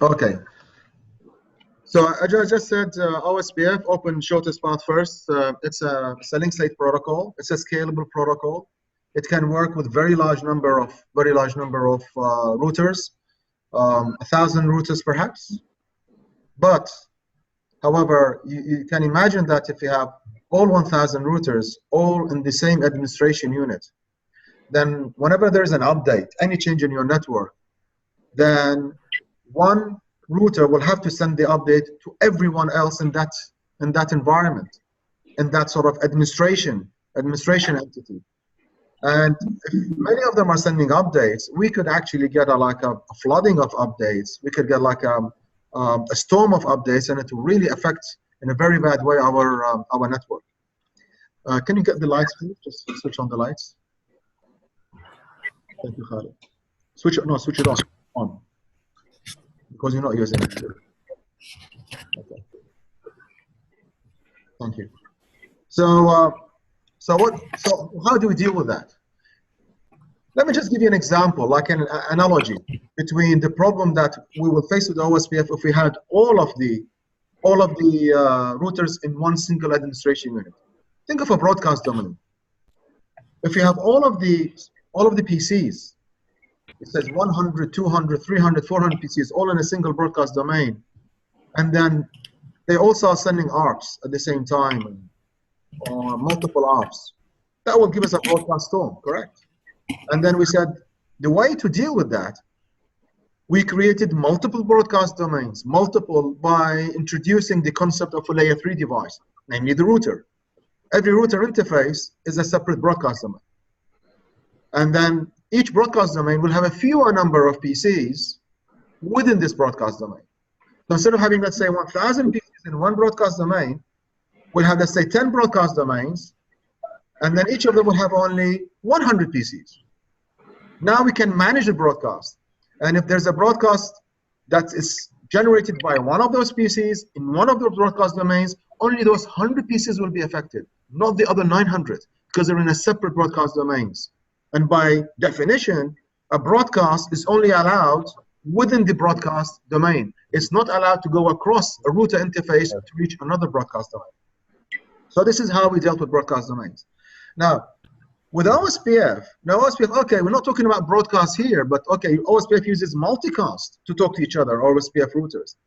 Okay. So I just said OSPF, open shortest path first. It's a link state protocol. It's a scalable protocol. It can work with very large number of routers, 1,000 routers perhaps. But however, you can imagine that if you have all 1,000 routers all in the same administration unit, then whenever there is an update, any change in your network, then one router will have to send the update to everyone else in that environment, in that sort of administration entity. And if many of them are sending updates, we could actually get a flooding of updates. We could get like a storm of updates, and it will really affect in a very bad way our network. Can you get the lights, please? Just switch on the lights. Thank you, Khalid. Switch it on. Because you're not using it. Okay. Thank you. So how do we deal with that? Let me just give you an example, like an analogy between the problem that we will face with OSPF if we had all of the routers in one single administration unit. Think of a broadcast domain. If you have all of the PCs, it says 100, 200, 300, 400 PCs, all in a single broadcast domain, and then they also are sending ARPs at the same time, or multiple ARPs. That will give us a broadcast storm, correct? And then we said the way to deal with that, we created multiple broadcast domains, by introducing the concept of a layer 3 device, namely the router. Every router interface is a separate broadcast domain. And then each broadcast domain will have a fewer number of PCs within this broadcast domain. So instead of having, let's say, 1,000 PCs in one broadcast domain, we'll have, let's say, 10 broadcast domains, and then each of them will have only 100 PCs. Now we can manage the broadcast. And if there's a broadcast that is generated by one of those PCs in one of the broadcast domains, only those 100 PCs will be affected, not the other 900, because they're in a separate broadcast domains. And by definition, a broadcast is only allowed within the broadcast domain. It's not allowed to go across a router interface to reach another broadcast domain. So this is how we dealt with broadcast domains. Now, with OSPF, okay, we're not talking about broadcast here, but okay, OSPF uses multicast to talk to each other, OSPF routers.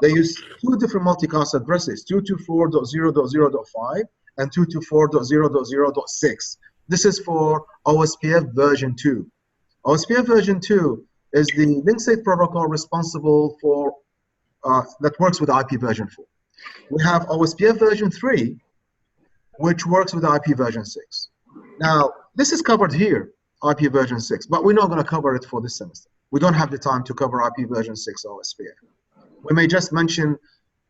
They use two different multicast addresses, 224.0.0.5 and 224.0.0.6. This is for OSPF version 2. OSPF version 2 is the link state protocol responsible for, that works with IP version 4. We have OSPF version 3, which works with IP version 6. Now, this is covered here, IP version 6, but we're not going to cover it for this semester. We don't have the time to cover IP version 6 OSPF. We may just mention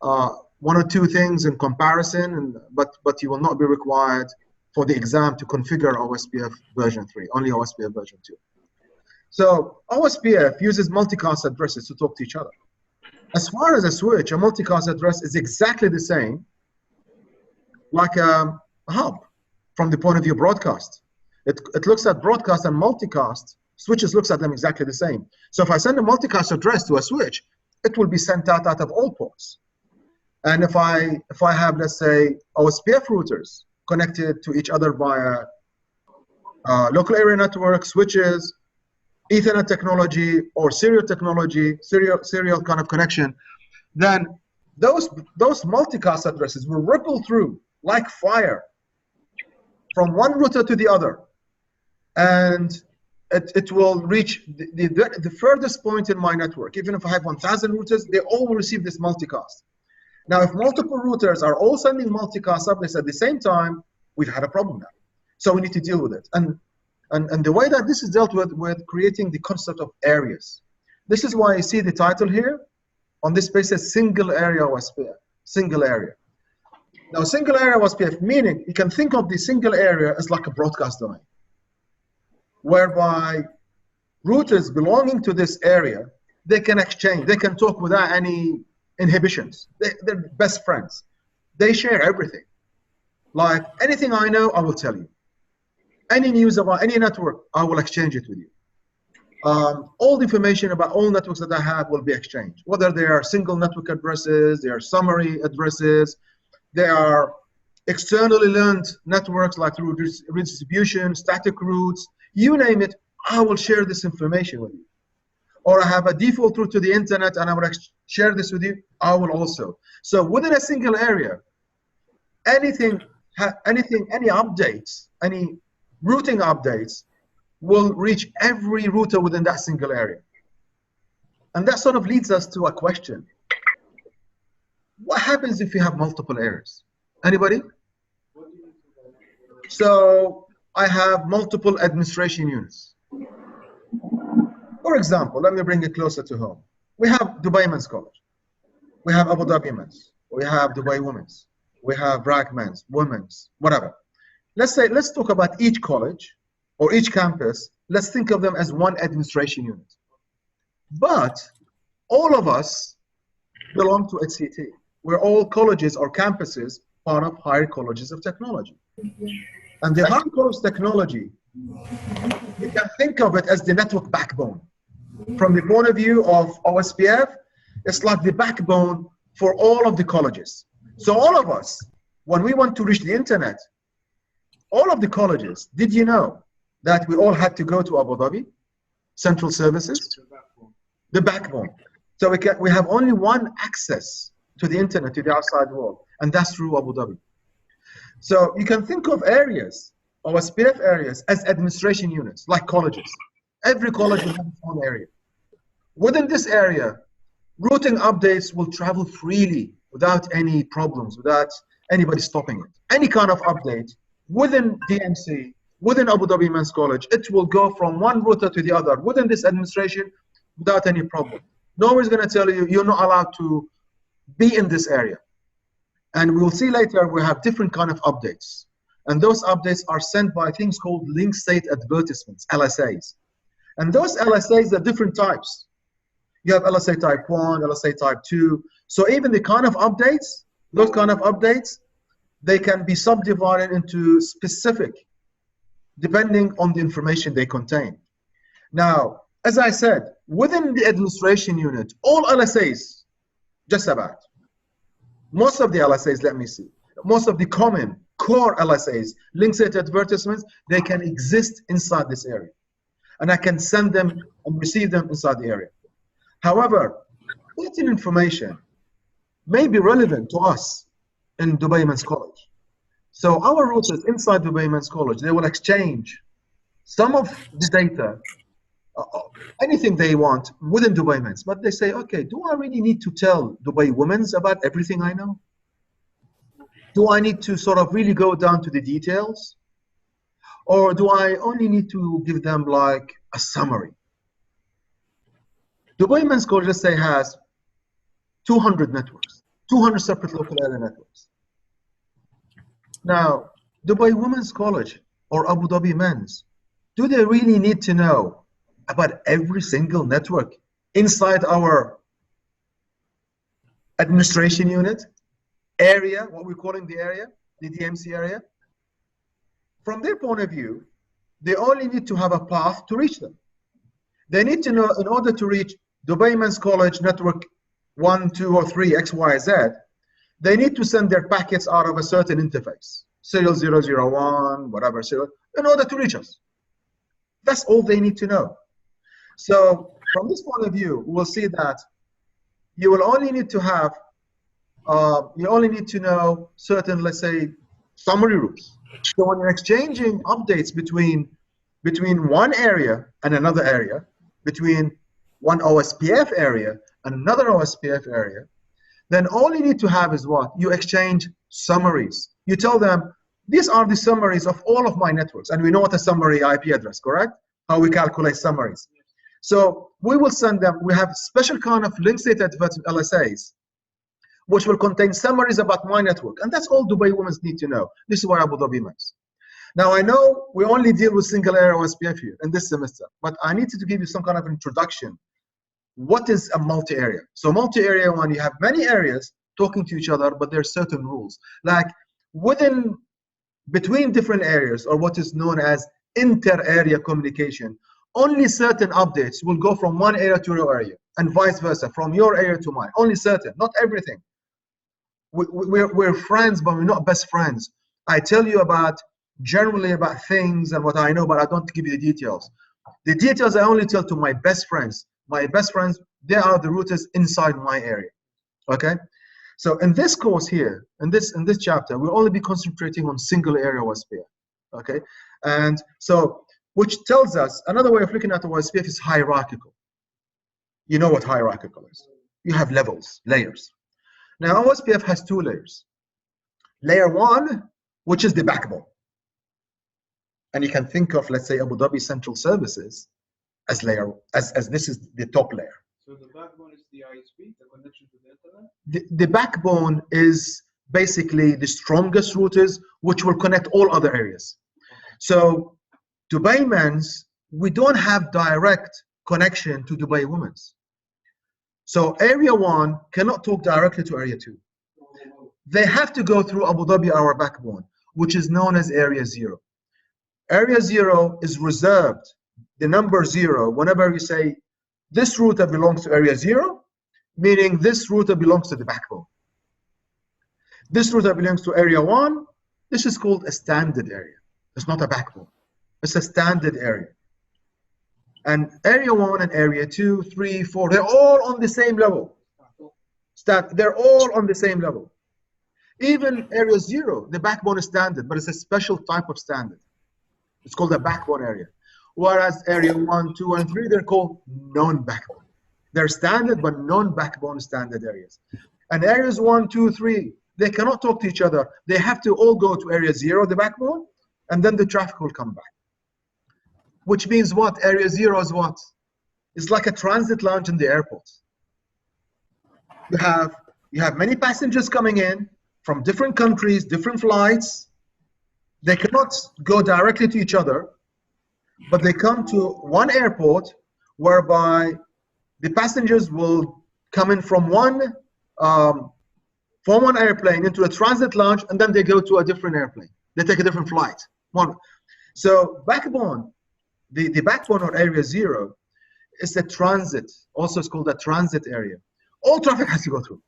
one or two things in comparison, but you will not be required for the exam to configure OSPF version 3, only OSPF version 2. So OSPF uses multicast addresses to talk to each other. As far as a switch, a multicast address is exactly the same like a hub from the point of view broadcast. It looks at broadcast and multicast. Switches looks at them exactly the same. So if I send a multicast address to a switch, it will be sent out of all ports. And if I have, let's say, OSPF routers connected to each other via local area network, switches, Ethernet technology, or serial technology, serial kind of connection, then those multicast addresses will ripple through like fire from one router to the other, and it will reach the furthest point in my network. Even if I have 1,000 routers, they all will receive this multicast. Now, if multiple routers are all sending multicast updates at the same time, we've had a problem now. So we need to deal with it. And the way that this is dealt with creating the concept of areas. This is why you see the title here on this page says single area OSPF, single area. Now, single area OSPF, meaning you can think of the single area as like a broadcast domain, whereby routers belonging to this area, they can exchange, they can talk without any inhibitions. They're best friends. They share everything. Like anything I know, I will tell you. Any news about any network, I will exchange it with you. all the information about all networks that I have will be exchanged, whether they are single network addresses, they are summary addresses, they are externally learned networks like through redistribution, static routes, you name it, I will share this information with you. Or I have a default route to the internet and I will share this with you, I will also. So within a single area, any updates, any routing updates will reach every router within that single area. And that sort of leads us to a question. What happens if you have multiple areas? Anybody? So I have multiple administration units. For example, let me bring it closer to home. We have Dubai Men's College. We have Abu Dhabi Men's. We have Dubai Women's. We have RAC Men's, Women's, whatever. Let's talk about each college or each campus. Let's think of them as one administration unit. But all of us belong to HCT. We're all colleges or campuses, part of higher colleges of technology. And the higher college technology, you can think of it as the network backbone. From the point of view of OSPF, it's like the backbone for all of the colleges. So all of us, when we want to reach the internet, all of the colleges, did you know that we all had to go to Abu Dhabi Central Services? The backbone. So we have only one access to the internet, to the outside world, and that's through Abu Dhabi. So you can think of areas, OSPF areas, as administration units, like colleges. Every college will have its own area. Within this area, routing updates will travel freely without any problems, without anybody stopping it. Any kind of update within DMC, within Abu Dhabi Men's College, it will go from one router to the other within this administration without any problem. No one's going to tell you you're not allowed to be in this area. And we'll see later we have different kind of updates. And those updates are sent by things called link state advertisements, LSAs. And those LSAs are different types. You have LSA type 1, LSA type 2. So even the kind of updates, those kind of updates, they can be subdivided into specific, depending on the information they contain. Now, as I said, within the administration unit, all LSAs, just about, most of the LSAs, let me see, most of the common core LSAs, link state advertisements, they can exist inside this area. And I can send them and receive them inside the area. However, certain information may be relevant to us in Dubai Men's College. So our routers inside Dubai Men's College, they will exchange some of the data, anything they want within Dubai Men's, but they say, okay, do I really need to tell Dubai Women's about everything I know? Do I need to sort of really go down to the details? Or do I only need to give them like a summary? Dubai Men's College, let's say, has 200 networks, 200 separate local area networks. Now, Dubai Women's College or Abu Dhabi Men's, do they really need to know about every single network inside our administration unit, area, what we're calling the area, the DMC area? From their point of view, they only need to have a path to reach them. They need to know, in order to reach Dubai Men's College network 1, 2, or 3, X, Y, Z, they need to send their packets out of a certain interface, serial 001, whatever serial, in order to reach us. That's all they need to know. So from this point of view, we'll see that you will only need to have, you only need to know certain, let's say, summary routes. So when you're exchanging updates between one area and another area, between one OSPF area and another OSPF area, then all you need to have is what? You exchange summaries. You tell them, these are the summaries of all of my networks. And we know what a summary IP address, correct? How we calculate summaries. So we will send them, we have special kind of link state advertisement LSAs, which will contain summaries about my network. And that's all Dubai Women's need to know. This is why Abu Dhabi Men's. Now, I know we only deal with single area OSPF here in this semester, but I need to give you some kind of introduction. What is a multi-area? So multi-area, when you have many areas talking to each other, but there are certain rules. Like between different areas, or what is known as inter-area communication, only certain updates will go from one area to your area, and vice versa, from your area to mine. Only certain, not everything. We're friends, but we're not best friends. I tell you generally about things and what I know, but I don't give you the details. The details I only tell to my best friends. My best friends, they are the routers inside my area. Okay? So in this course here, in this chapter, we'll only be concentrating on single area OSPF. Okay? And so, which tells us another way of looking at the OSPF is hierarchical. You know what hierarchical is. You have levels, layers. Now OSPF has two layers. Layer 1, which is the backbone. And you can think of, let's say, Abu Dhabi Central Services as this is the top layer. So the backbone is the ISP, the connection to the internet? The backbone is basically the strongest routers, which will connect all other areas. So Dubai men's, we don't have direct connection to Dubai women's. So area 1 cannot talk directly to area 2. They have to go through Abu Dhabi, our backbone, which is known as area 0. Area 0 is reserved, the number 0, whenever you say this router belongs to area 0, meaning this router belongs to the backbone. This router belongs to area 1, this is called a standard area. It's not a backbone, it's a standard area. And area 1 and area 2, 3, 4, they're all on the same level. They're all on the same level. Even area 0, the backbone is standard, but it's a special type of standard. It's called a backbone area. Whereas area 1, 2, and 3, they're called non-backbone. They're standard, but non-backbone standard areas. And areas 1, 2, 3, they cannot talk to each other. They have to all go to area 0, the backbone, and then the traffic will come back. Which means what? Area 0 is what? It's like a transit lounge in the airport. You have many passengers coming in from different countries, different flights. They cannot go directly to each other, but they come to one airport whereby the passengers will come in from one airplane into a transit lounge, and then they go to a different airplane. They take a different flight. So backbone, the backbone or area 0 is a transit. Also, it's called a transit area. All traffic has to go through it.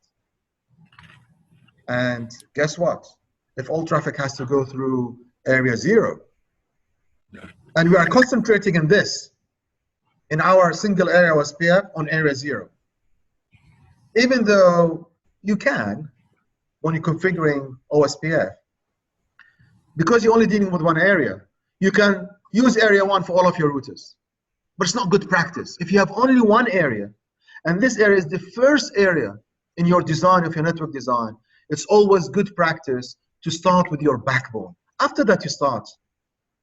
And guess what? If all traffic has to go through area 0, and we are concentrating in this, in our single area OSPF on area 0. Even though you can, when you're configuring OSPF, because you're only dealing with one area, you can use area 1 for all of your routers. But it's not good practice. If you have only one area, and this area is the first area in your design, of your network design, it's always good practice to start with your backbone. After that, you start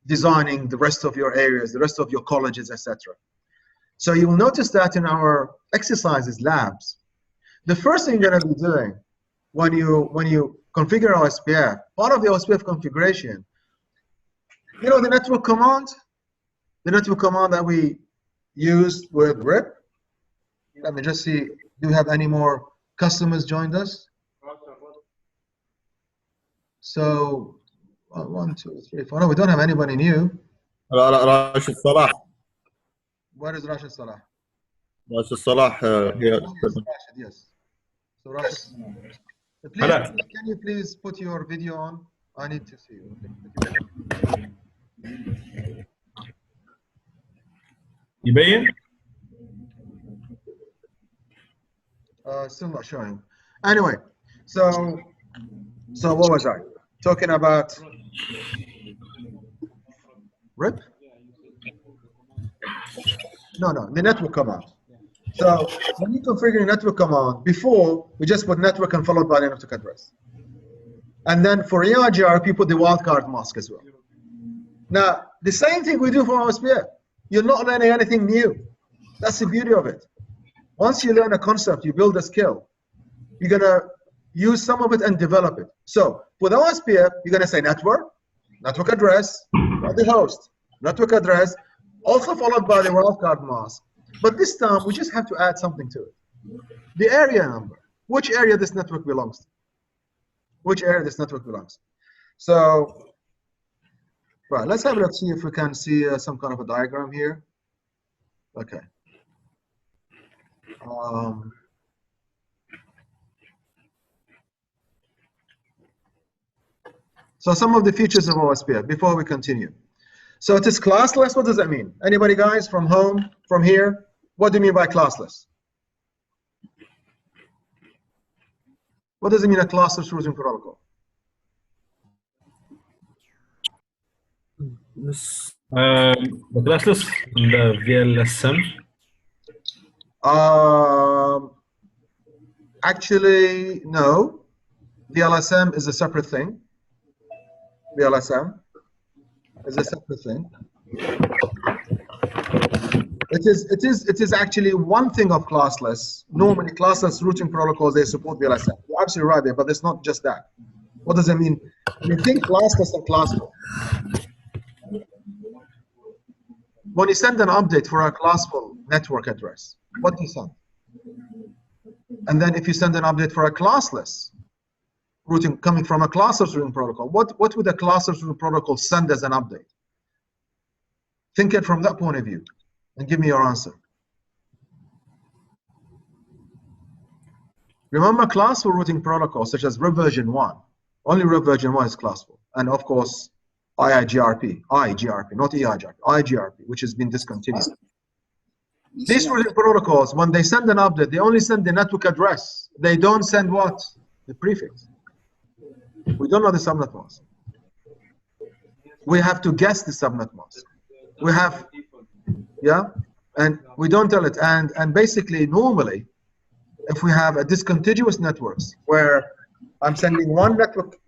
designing the rest of your areas, the rest of your colleges, etc. So you will notice that in our exercises labs, the first thing you're going to be doing when you configure OSPF, part of the OSPF configuration, you know the network command that we used with RIP. Let me just see, do we have any more customers joined us? So 1, 2, 3, 4. No, we don't have anybody new. راشد صلاح. Where is Rashid Salah? راشد صلاح here. Rashid, yes. So Rashid, please, can you please put your video on? I need to see you. يبين؟ Still not showing. Anyway, so what was I talking about? RIP? No, the network command. So when you configure the network command, before we just put network and followed by the network address. And then for EIGRP, you put the wildcard mask as well. Now, the same thing we do for OSPF. You're not learning anything new. That's the beauty of it. Once you learn a concept, you build a skill, you're going to use some of it and develop it. So with OSPF, you're going to say network address, not the host, network address, also followed by the wildcard mask. But this time, we just have to add something to it. The area number, which area this network belongs to. Which area this network belongs to. So, right, let's have a look, see if we can see some kind of a diagram here. Okay. So some of the features of OSPF before we continue. So it is classless. What does that mean? Anybody, guys, from home, from here? What do you mean by classless? What does it mean a classless routing protocol? The classless in the VLSM. Actually, no. VLSM is a separate thing. VLSM is a separate thing. It is actually one thing of classless. Normally, classless routing protocols, they support VLSM. You're absolutely right there, but it's not just that. What does it mean? When you think classless and classful, when you send an update for a classful network address, what do you send? And then if you send an update for a classless routing coming from a classless routing protocol, what would a classless routing protocol send as an update? Think it from that point of view and give me your answer. Remember, classful routing protocols such as RIP version 1, only RIP version 1 is classful. And of course, IGRP, not EIGRP, IGRP, which has been discontinued. These routing protocols, when they send an update, they only send the network address. They don't send what? The prefix. We don't know the subnet mask. We have to guess the subnet mask. We have, yeah, and we don't tell it. And basically, normally, if we have a discontiguous networks where I'm sending one network,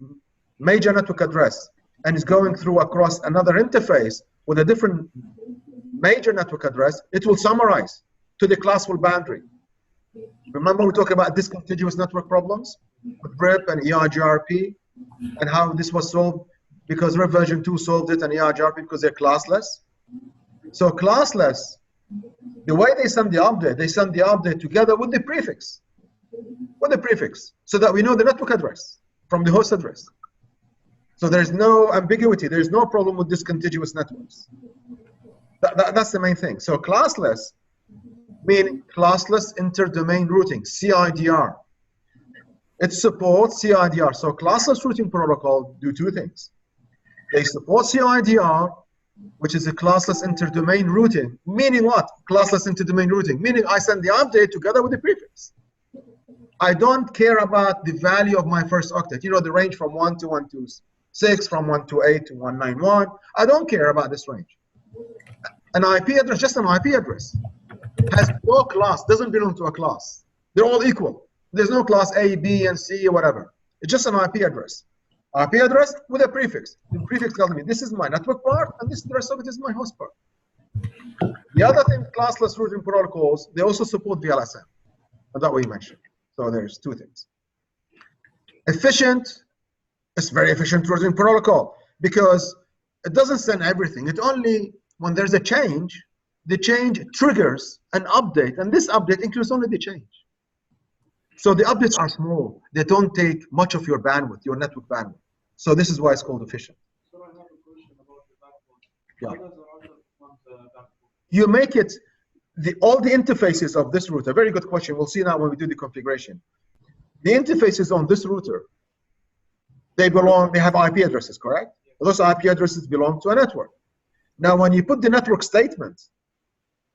major network address, and it's going through across another interface with a different major network address, it will summarize to the classful boundary. Remember we talked about discontiguous network problems with RIP and EIGRP and how this was solved because RIP version 2 solved it and EIGRP because they're classless. So classless, the way they send the update together with the prefix. So that we know the network address from the host address. So there's no ambiguity, there's no problem with discontiguous networks. That's the main thing. So classless, meaning classless interdomain routing, CIDR. It supports CIDR. So classless routing protocol do two things. They support CIDR, which is a classless interdomain routing. Meaning what? Classless interdomain routing. Meaning I send the update together with the prefix. I don't care about the value of my first octet. You know, the range from 1 to 126, from 128 to 191. I don't care about this range. An IP address, just an IP address, has no class, doesn't belong to a class. They're all equal. There's no class A, B, and C, or whatever. It's just an IP address. IP address with a prefix. The prefix tells me this is my network part, and this the rest of it is my host part. The other thing, classless routing protocols, they also support VLSM. And that way you mentioned. So there's two things. Efficient, it's very efficient routing protocol because it doesn't send everything. It only, when there's a change, the change triggers an update, and this update includes only the change. So the updates are small. They don't take much of your bandwidth, your network bandwidth. So this is why it's called efficient. So I have a question about the backbone. Yeah. How does the router fund the backbone? You make it, all the interfaces of this router, very good question. We'll see now when we do the configuration. The interfaces on this router, they have IP addresses, correct? Those IP addresses belong to a network. Now, when you put the network statement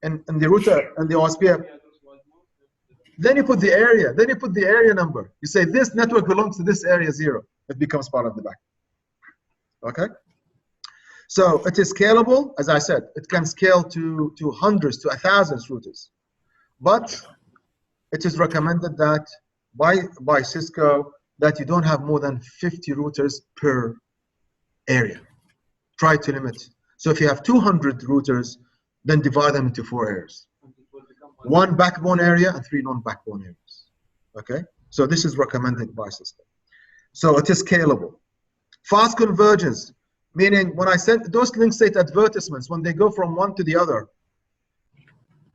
in the router and the OSPF, then you put the area, number. You say this network belongs to this area 0. It becomes part of the backbone. Okay? So it is scalable, as I said, it can scale to hundreds, to 1,000 routers. But it is recommended that by Cisco that you don't have more than 50 routers per area. Try to limit. So if you have 200 routers, then divide them into 4 areas. 1 backbone area and 3 non-backbone areas. Okay? So this is recommended by Cisco. So it is scalable. Fast convergence, meaning when I send those link state advertisements, when they go from one to the other,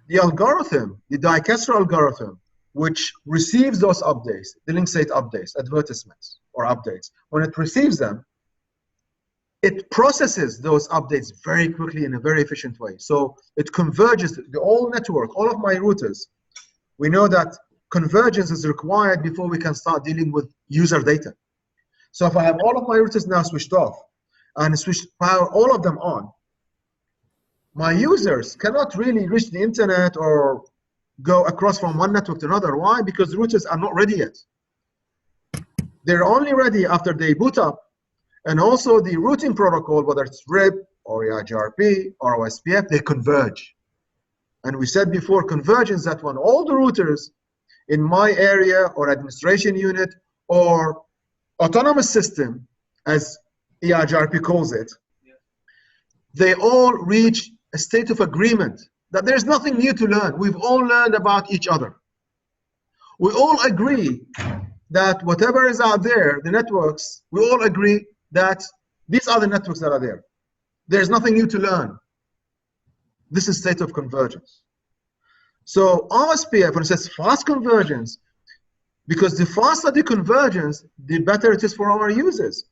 the algorithm, the dicaster algorithm, which receives those updates, the link state updates, advertisements, or updates, when it receives them, it processes those updates very quickly in a very efficient way. So it converges the whole network, all of my routers. We know that convergence is required before we can start dealing with user data. So if I have all of my routers now switched off and power all of them on, my users cannot really reach the internet or go across from one network to another. Why? Because the routers are not ready yet. They're only ready after they boot up. And also the routing protocol, whether it's RIP or EIGRP or OSPF, they converge. And we said before, convergence that when all the routers in my area or administration unit or autonomous system, as EIGRP calls it, they all reach a state of agreement that there's nothing new to learn. We've all learned about each other. We all agree that whatever is out there, the networks, we all agree that these are the networks that are there. There's nothing new to learn. This is state of convergence. So OSPF, when it says fast convergence, because the faster the convergence, the better it is for our users.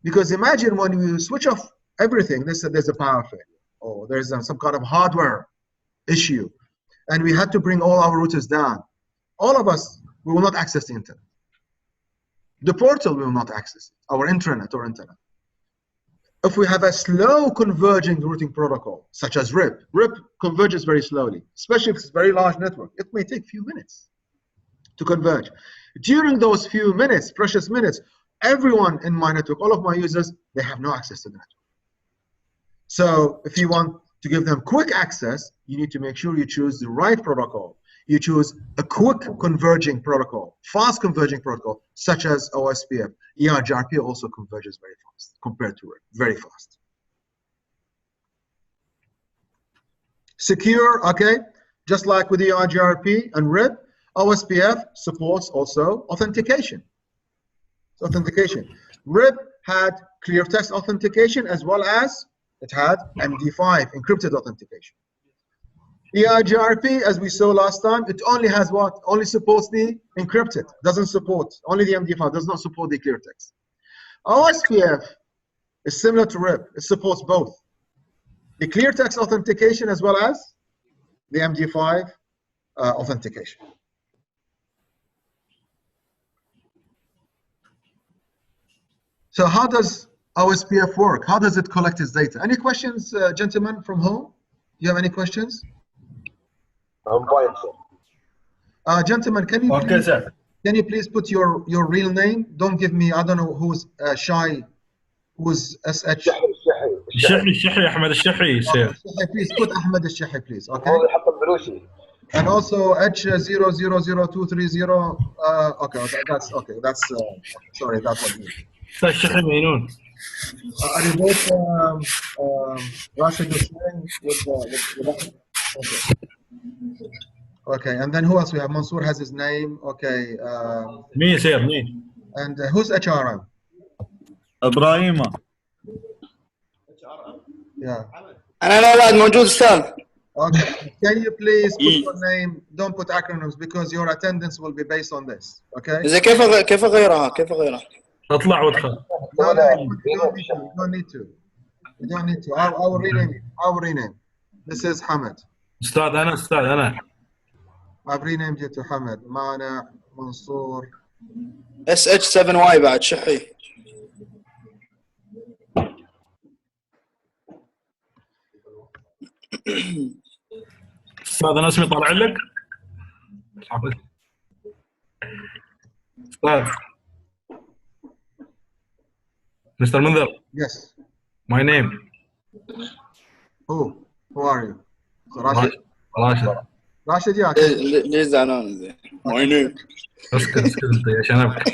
Because imagine when you switch off everything, there's a power failure, or there's some kind of hardware issue, and we had to bring all our routers down. All of us, we will not access the internet. The portal will not access it, our intranet or internet. If we have a slow converging routing protocol, such as RIP, RIP converges very slowly, especially if it's a very large network. It may take a few minutes to converge. During those few minutes, precious minutes, everyone in my network, all of my users, they have no access to the network. So if you want to give them quick access, you need to make sure you choose the right protocol. You choose a quick converging protocol, fast converging protocol, such as OSPF. EIGRP also converges very fast compared to RIP, very fast. Secure, okay, just like with EIGRP and RIP, OSPF supports also authentication. So authentication. RIP had clear text authentication as well as it had MD5 encrypted authentication. EIGRP, as we saw last time, it only has what? Only supports the encrypted, doesn't support, only the MD5, does not support the clear text. OSPF is similar to RIP, it supports both. The clear text authentication as well as the MD5 authentication. So how does OSPF work? How does it collect its data? Any questions, gentlemen from home? Do you have any questions? Gentlemen, can you please put your real name? Don't give me, I don't know who's shy, who's SH. الشحي أحمد الشحي سير. Please put Ahmed al-Shahi, please. Okay. And also H000230. Okay, that's okay. That's sorry, that was me. الشحي مينون. I revoke Rashid Hussain with okay. Okay, and then who else we have? Mansoor has his name. Okay. مين سير مين؟ And who's HRM? ابراهيم. Yeah. أنا الأولاد موجود أستاذ. Okay. Can you please put your name? Don't put acronyms because your attendance will be based on this. Okay. إذا كيف أغيرها؟ كيف أغيرها؟ اطلع وادخل. No, you don't need to. You don't need to. I will rename it. I will rename. This is Hamid. أستاذ أنا. I've renamed you to Hamid. Mana, Mansoor. SH7Y بعد شحي. أستاذ أنا اسمي طالع لك. أستاذ. Mr. Munzir. Yes. My name. Who are you? So Rashid. Rashid, yeah. ليش زعلان زين؟ My name. اسكت انت يا شنبك.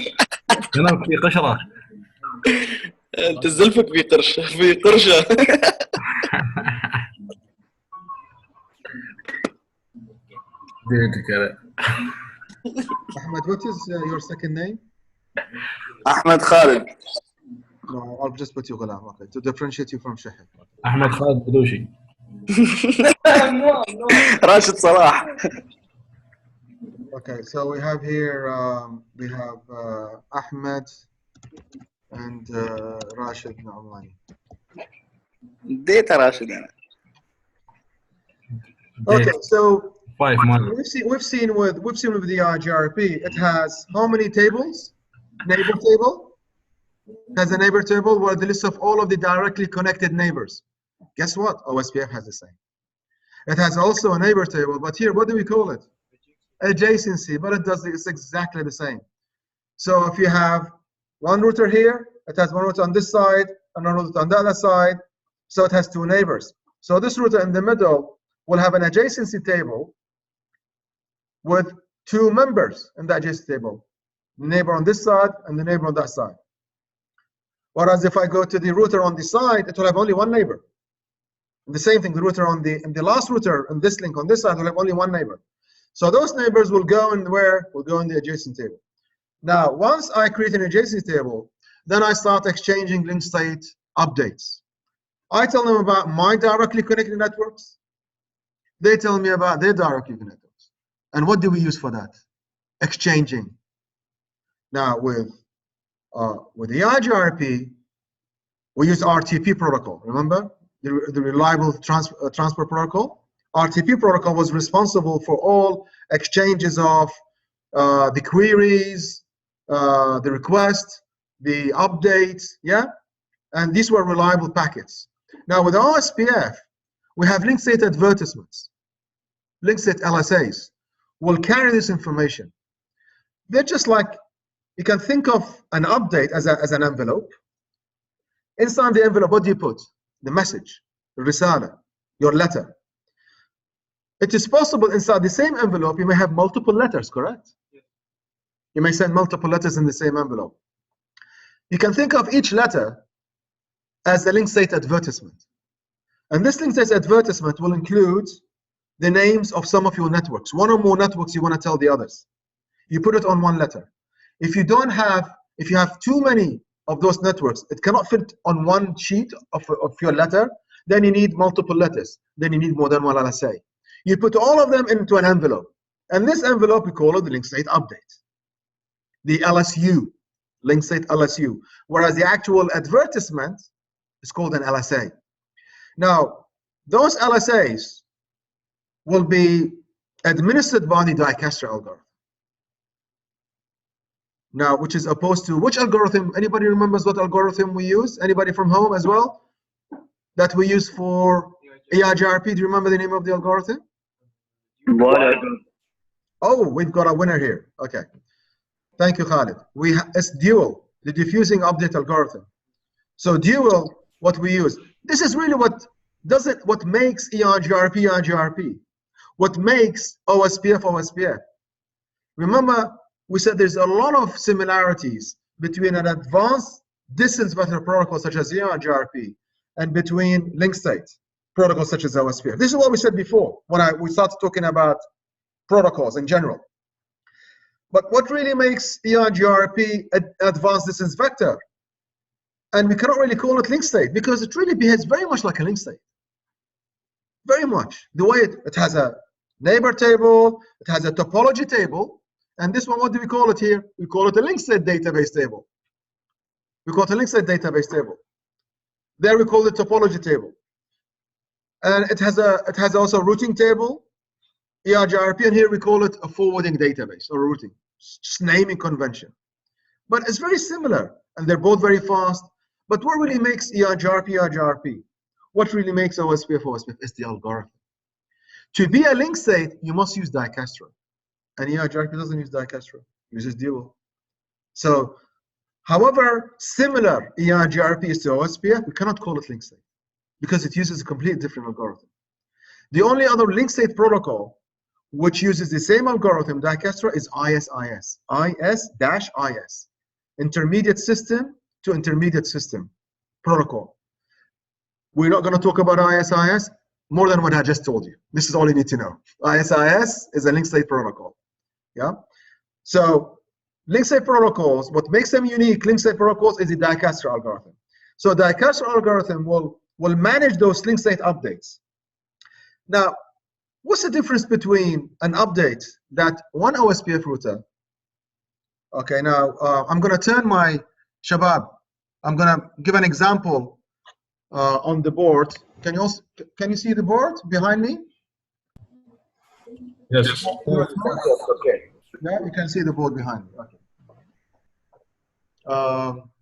شنبك في قشرة. أنت زلفك في قرشة. Ahmed, what is your second name? أحمد خالد. No, I'll just put you Ghulam, okay, to differentiate you from Shahid. أحمد خالد بدوشي. راشد صلاح. Okay, so we have here Ahmed and Rashid Naamani. اديت راشد انا. Okay, so 5 months. we've seen with the IGRP, it has how many tables? Neighbor table. It has a neighbor table where the list of all of the directly connected neighbors. Guess what? OSPF has the same. It has also a neighbor table, but here, what do we call it? Adjacency, but it's exactly the same. So if you have one router here, it has one router on this side, and one router on the other side, so it has two neighbors. So this router in the middle will have an adjacency table with two members in the adjacency table, the neighbor on this side and the neighbor on that side. Whereas if I go to the router on the side, it will have only one neighbor. And the same thing, the router on the last router and this link on this side will have only one neighbor. So those neighbors will go in where? Will go in the adjacent table. Now, once I create an adjacent table, then I start exchanging link state updates. I tell them about my directly connected networks. They tell me about their directly connected networks. And what do we use for that? Exchanging. Now, with the IGRP, we use RTP protocol. Remember the reliable transfer protocol? RTP protocol was responsible for all exchanges of the queries, the request, the updates, yeah? And these were reliable packets. Now with OSPF, we have link state advertisements. Link state LSAs will carry this information. They're just like, you can think of an update as an envelope. Inside the envelope, what do you put? The message, the risala, your letter. It is possible inside the same envelope, you may have multiple letters, correct? Yes. You may send multiple letters in the same envelope. You can think of each letter as a link state advertisement. And this link state advertisement will include the names of some of your networks. One or more networks you want to tell the others. You put it on one letter. If you have too many of those networks, it cannot fit on one sheet of your letter, then you need multiple letters. Then you need more than one LSA. You put all of them into an envelope. And this envelope, we call it the link state update. The LSU, link state LSU. Whereas the actual advertisement is called an LSA. Now, those LSAs will be administered by the Dicaster algorithm. Now, which is opposed to which algorithm? Anybody remembers what algorithm we use? Anybody from home as well? That we use for EIGRP. Do you remember the name of the algorithm? Oh, we've got a winner here. Okay. Thank you, Khalid. It's dual, the diffusing update algorithm. So dual, what we use. This is really what makes EIGRP EIGRP. What makes OSPF OSPF. Remember, we said there's a lot of similarities between an advanced distance vector protocol such as EIGRP and between link state protocols such as OSPF. This is what we said before when we started talking about protocols in general. But what really makes EIGRP advanced distance vector? And we cannot really call it link state because it really behaves very much like a link state. Very much. The way it has a neighbor table, it has a topology table, and this one, what do we call it here? We call it a link state database table. We call it a link state database table. There we call it topology table. And it has also a routing table, EIGRP, and here we call it a forwarding database or routing, just naming convention. But it's very similar, and they're both very fast. But what really makes EIGRP EIGRP? What really makes OSPF OSPF is the algorithm. To be a link state, you must use Dicaster. And EIGRP doesn't use Dicaster, it uses dual. So, however similar EIGRP is to OSPF, we cannot call it link state because it uses a completely different algorithm. The only other link state protocol which uses the same algorithm, Dicaster, is ISIS, IS-IS, intermediate system to intermediate system protocol. We're not going to talk about ISIS more than what I just told you. This is all you need to know. ISIS is a link state protocol. Yeah. So link state protocols, what makes them unique, link state protocols, is the Dicaster algorithm. So the Dicaster algorithm will manage those link state updates. Now, what's the difference between an update that one OSPF router? Okay, now I'm going to turn my Shabab. I'm going to give an example on the board. Can you see the board behind me? Yes. Okay. Yeah, you can see the board behind me. Okay.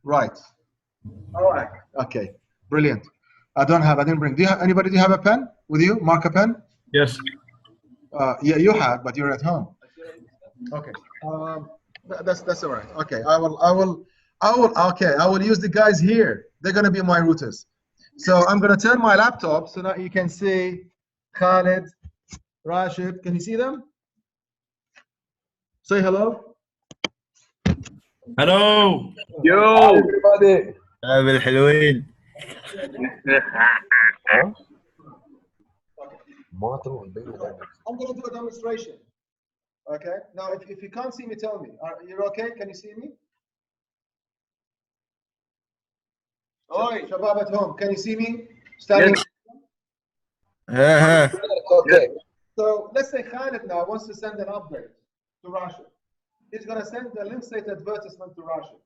Right. All right. Okay. Brilliant. I didn't bring. Anybody do you have a pen with you? Mark a pen? Yes. Yeah, you have, but you're at home. Okay. That's all right. Okay. I will use the guys here. They're gonna be my routers. So I'm gonna turn my laptop so that you can see Khalid, Rashid. Can you see them? Say hello. هلو يو Everybody. بالحلوين. I'm gonna do a demonstration. Okay. Now, if you can't see me, tell me. You're okay? Can you see me? Oi, Shabab at home. Can you see me? Standing. ها Okay. So let's say Khalid now wants to send an update to Rashid. He's going to send a link state advertisement to Rashid.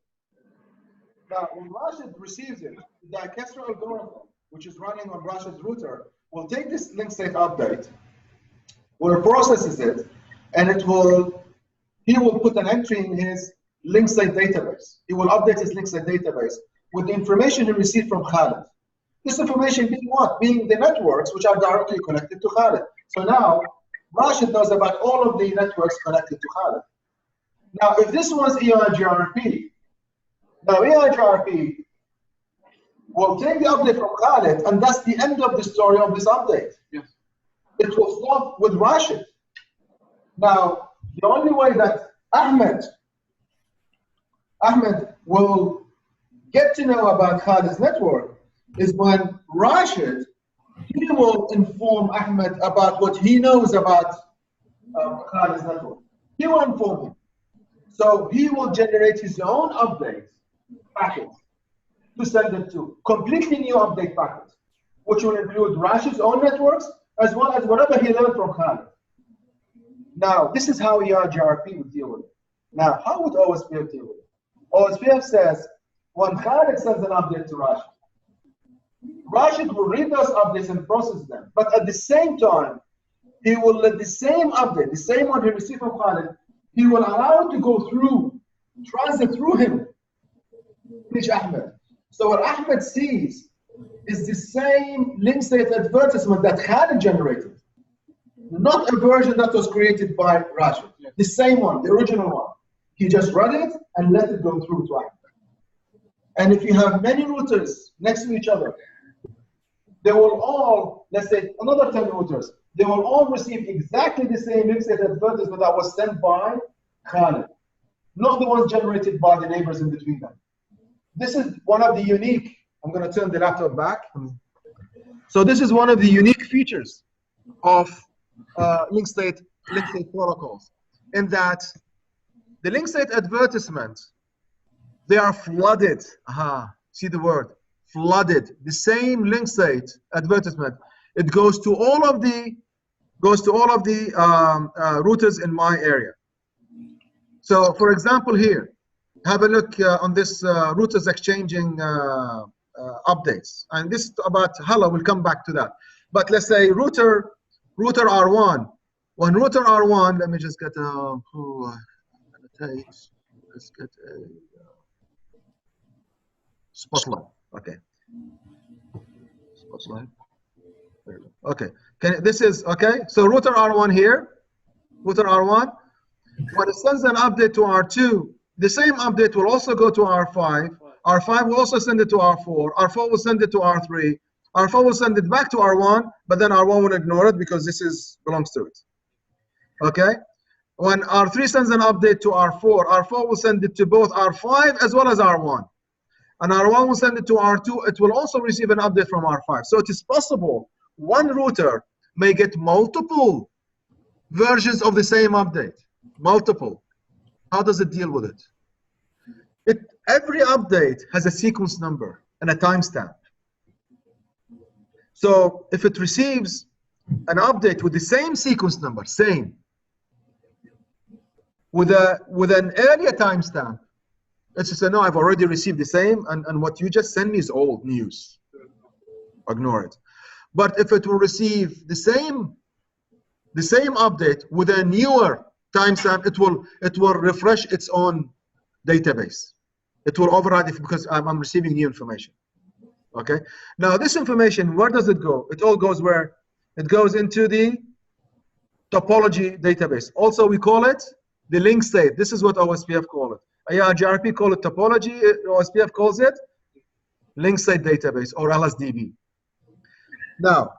Now, when Rashid receives it, the dicaster algorithm, which is running on Rashid's router, will take this link state update, will processes it, and he will put an entry in his link state database. He will update his link state database with the information he received from Khalid. This information being what? Being the networks which are directly connected to Khalid. So now, Rashid knows about all of the networks connected to Khalid. Now, if this was EIGRP, now EIGRP will take the update from Khalid, and that's the end of the story of this update. Yes. It will stop with Rashid. Now, the only way that Ahmed will get to know about Khalid's network is when Rashid, he will inform Ahmed about what he knows about Khalid's network. He will inform him. So he will generate his own update packet to send it to, completely new update packet, which will include Rashid's own networks as well as whatever he learned from Khalid. Now, this is how EIGRP would deal with it. Now, how would OSPF deal with it? OSPF says, when Khalid sends an update to Rashid will read those updates and process them. But at the same time, he will let the same update, the same one he received from Khalid, he will allow it to go through, transit through him, reach Ahmed. So what Ahmed sees is the same link state advertisement that Khalid generated, not a version that was created by Rashid. The same one, the original one. He just read it and let it go through to Ahmed. And if you have many routers next to each other, they will all, let's say another 10 routers, they will all receive exactly the same link state advertisement that was sent by Khalid, not the ones generated by the neighbors in between them. This is one of the unique, I'm going to turn the laptop back. So this is one of the unique features of link state protocols, in that the link state advertisement, they are flooded. See the word flooded. The same link state advertisement, it goes to all of the routers in my area. So, for example, here, have a look on this routers exchanging updates, and this about hello. We'll come back to that. But let's say router R1. When router R1, let me just get let's get a spotlight. Okay. Spotlight. There we go. Okay. This is okay. So router R1 here. Router R1. When it sends an update to R2, the same update will also go to R5. R5 will also send it to R4. R4 will send it to R3. R4 will send it back to R1, but then R1 will ignore it because this belongs to it. Okay. When R3 sends an update to R4, R4 will send it to both R5 as well as R1. And R1 will send it to R2. It will also receive an update from R5. So it is possible one router may get multiple versions of the same update. Multiple. How does it deal with it? Every update has a sequence number and a timestamp. So if it receives an update with the same sequence number, with an earlier timestamp, it's just say, no, I've already received the same, and what you just sent me is old news. ignore it. But if it will receive the same update with a newer timestamp, it will refresh its own database. It will override it because I'm receiving new information. Okay. Now this information, where does it go? It all goes where? It goes into the topology database. Also, we call it the link state. This is what OSPF call it. IRGRP call it topology. OSPF calls it link state database, or LSDB. Now,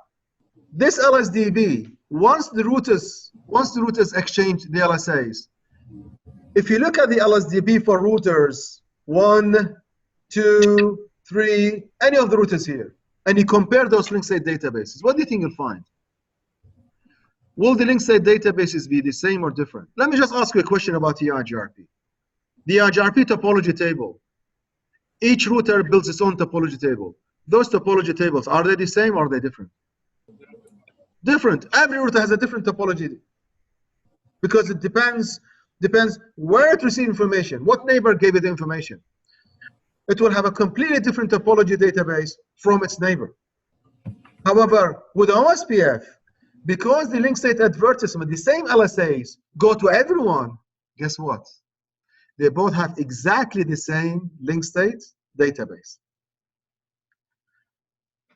this LSDB, once the routers exchange the LSAs, if you look at the LSDB for routers 1, 2, 3, any of the routers here, and you compare those link state databases, what do you think you'll find? Will the link state databases be the same or different? Let me just ask you a question about the IRGRP. The IRGRP topology table, each router builds its own topology table. Those topology tables, are they the same or are they different? Different. Every router has a different topology because it depends where it receives information, what neighbor gave it the information. It will have a completely different topology database from its neighbor. However, with OSPF, because the link state advertisement, the same LSAs go to everyone, guess what? They both have exactly the same link state database.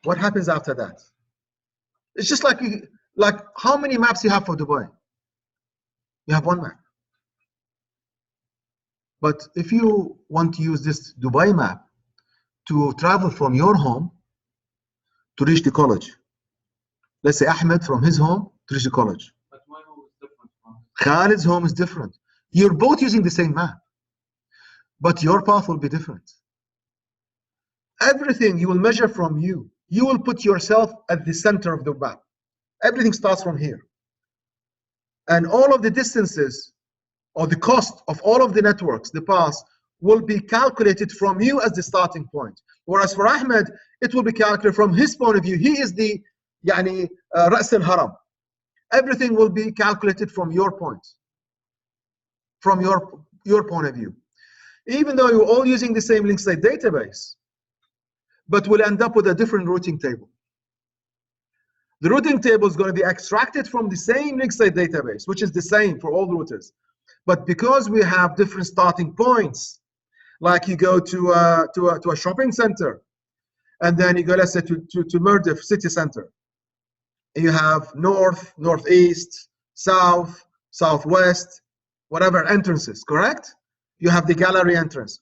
What happens after that? It's just like how many maps you have for Dubai? You have one map. But if you want to use this Dubai map to travel from your home to reach the college, let's say Ahmed from his home to reach the college. But my home is different from Khalid's home is different. You're both using the same map, but your path will be different. Everything you will measure from you. You will put yourself at the center of the map. Everything starts from here. And all of the distances or the cost of all of the networks, the paths, will be calculated from you as the starting point. Whereas for Ahmed, it will be calculated from his point of view. He is the Ra's al-Haram. Everything will be calculated from your point, from your point of view. Even though you're all using the same link state database, but we'll end up with a different routing table. The routing table is going to be extracted from the same link state database, which is the same for all routers. But because we have different starting points, like you go to a shopping center, and then you go, let's say, to Murdiff city center. You have north, northeast, south, southwest, whatever entrances, correct? You have the gallery entrance.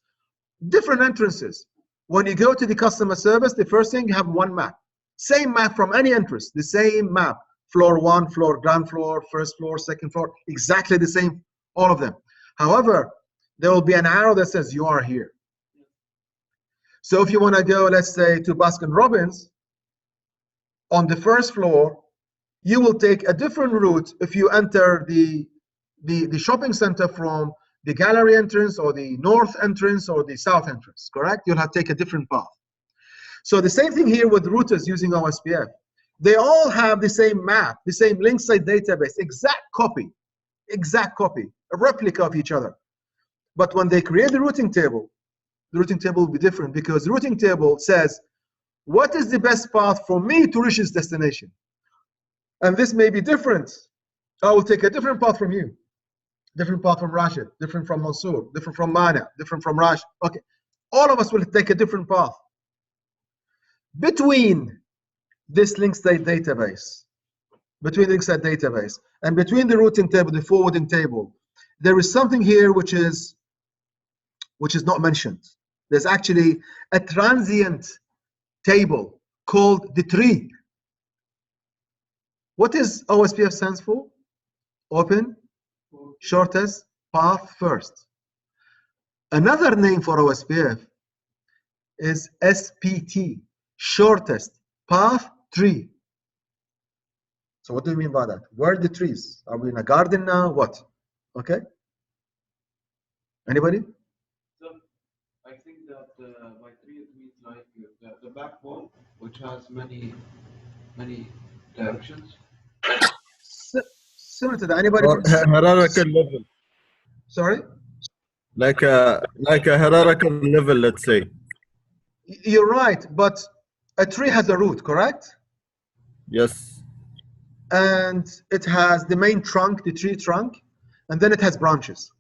Different entrances. When you go to the customer service, the first thing, you have one map. Same map from any entrance, the same map. Floor 1, floor, ground floor, first floor, second floor, exactly the same, all of them. However, there will be an arrow that says you are here. So if you want to go, let's say, to Baskin Robbins, on the first floor, you will take a different route if you enter the shopping center from the gallery entrance or the north entrance or the south entrance, correct? You'll have to take a different path. So the same thing here with routers using OSPF. They all have the same map, the same link state database, exact copy, a replica of each other. But when they create the routing table will be different because the routing table says, what is the best path for me to reach this destination? And this may be different. I will take a different path from you, different path from Rashid, different from Mansour, different from Mana, different from Rashid. Okay, all of us will take a different path. Between this link state database, and between the routing table, the forwarding table, there is something here which is not mentioned. There's actually a transient table called the tree. What is OSPF stands for? Open, shortest path first. Another name for OSPF is SPT, shortest path tree. So what do you mean by that? Where are the trees? Are we in a garden now? What? Okay. Anybody? So I think that by tree it means like the backbone, which has many directions. Similar to that. Anybody? Or hierarchical level. Sorry? Like a hierarchical level, let's say. You're right, but a tree has a root, correct? Yes. And it has the main trunk, the tree trunk, and then it has branches.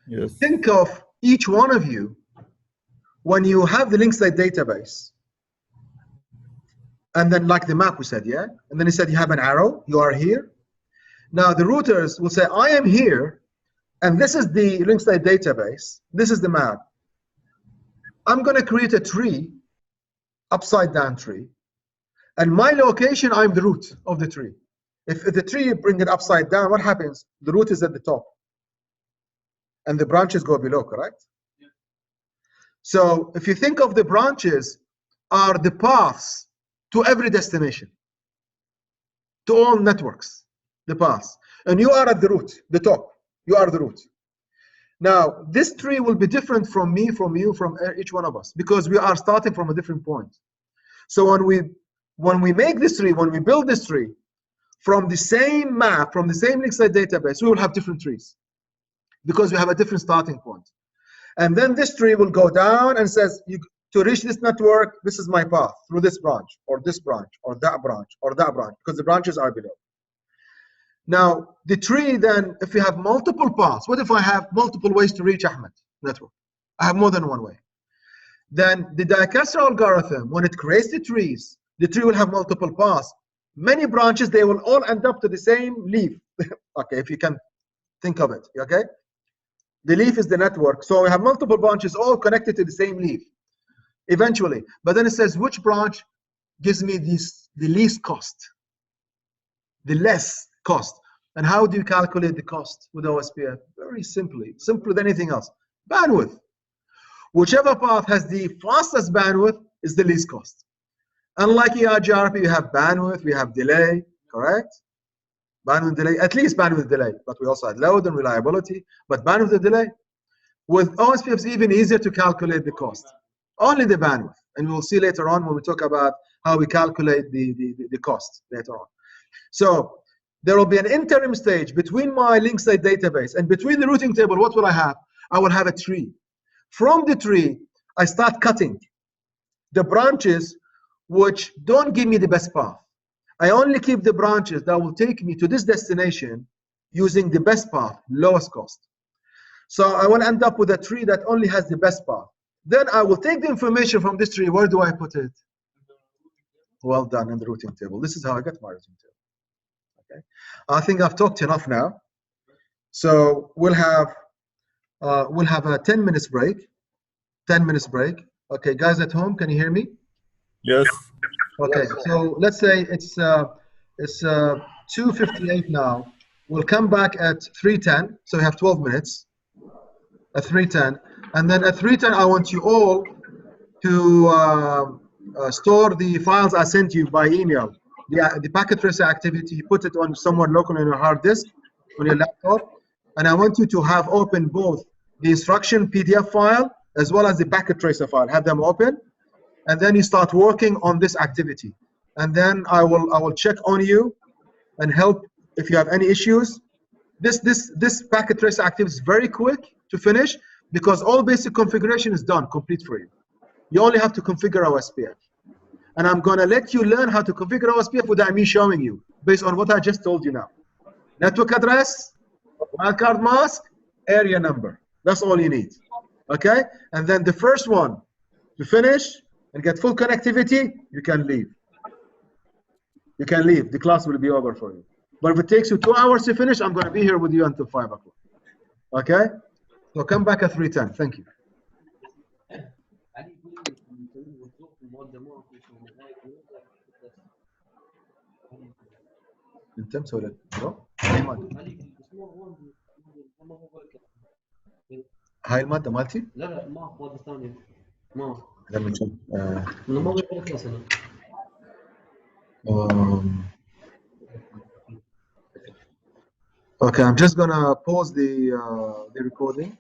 Yes. Think of each one of you when you have the link state database, and then like the map we said, yeah? And then he said you have an arrow, you are here. Now the routers will say, I am here, and this is the link state database, this is the map. I'm going to create a tree, upside down tree, and my location, I'm the root of the tree. If the tree you bring it upside down, what happens? The root is at the top, and the branches go below, correct? Yeah. So if you think of the branches are the paths to every destination, to all networks, the paths. And you are at the root, the top. You are the root. Now, this tree will be different from me, from you, from each one of us, because we are starting from a different point. So when we make this tree, when we build this tree, from the same map, from the same link state database, we will have different trees, because we have a different starting point. And then this tree will go down and says, to reach this network, this is my path through this branch, or this branch, or that branch, or that branch, because the branches are below. Now, the tree then, if you have multiple paths, what if I have multiple ways to reach Ahmed network? I have more than one way. Then the Diakastra algorithm, when it creates the trees, the tree will have multiple paths. Many branches, they will all end up to the same leaf. Okay, if you can think of it, okay? The leaf is the network. So we have multiple branches all connected to the same leaf eventually. But then it says, which branch gives me the least cost, the less cost? And how do you calculate the cost with OSPF? Very simply, simpler than anything else. Bandwidth. Whichever path has the fastest bandwidth is the least cost. Unlike EIGRP, we have bandwidth, we have delay, correct? Bandwidth delay, at least bandwidth delay, but we also had load and reliability, but bandwidth delay. With OSPF, it's even easier to calculate the cost. Only the bandwidth. And we'll see later on when we talk about how we calculate the cost later on. So there will be an interim stage between my link state database and between the routing table. What will I have? I will have a tree. From the tree, I start cutting the branches which don't give me the best path. I only keep the branches that will take me to this destination using the best path, lowest cost. So I will end up with a tree that only has the best path. Then I will take the information from this tree. Where do I put it? Well done, in the routing table. This is how I get my routing table. Okay, I think I've talked enough now. So we'll have a 10 minutes break. 10 minutes break. Okay, guys at home, can you hear me? Yes. Okay, so let's say it's 2:58 now. We'll come back at 3:10. So we have 12 minutes. At 3:10, and then at 3:10, I want you all to store the files I sent you by email. The packet tracer activity, put it on somewhere local on your hard disk, on your laptop, and I want you to have open both the instruction PDF file as well as the packet tracer file. Have them open, and then you start working on this activity. And then I will check on you and help if you have any issues. This packet tracer activity is very quick to finish because all basic configuration is done, complete for you. You only have to configure OSPF. And I'm going to let you learn how to configure OSPF without me showing you, based on what I just told you now. Network address, wildcard mask, area number. That's all you need. Okay? And then the first one to finish and get full connectivity, you can leave. You can leave. The class will be over for you. But if it takes you 2 hours to finish, I'm going to be here with you until 5 o'clock. Okay? So come back at 3:10. Thank you. انت مسوي هاي الماده مالتي؟ لا ما هو ماده ثانيه ما لما نشوف انه ما بيقول مثلا Okay, I'm just gonna pause the recording.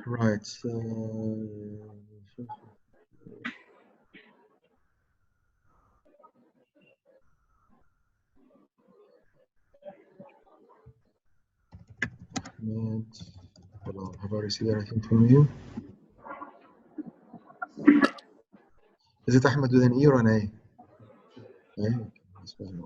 Right. So Hello, have I received anything from you? Is it Ahmed with an E or an A? A. That's fine.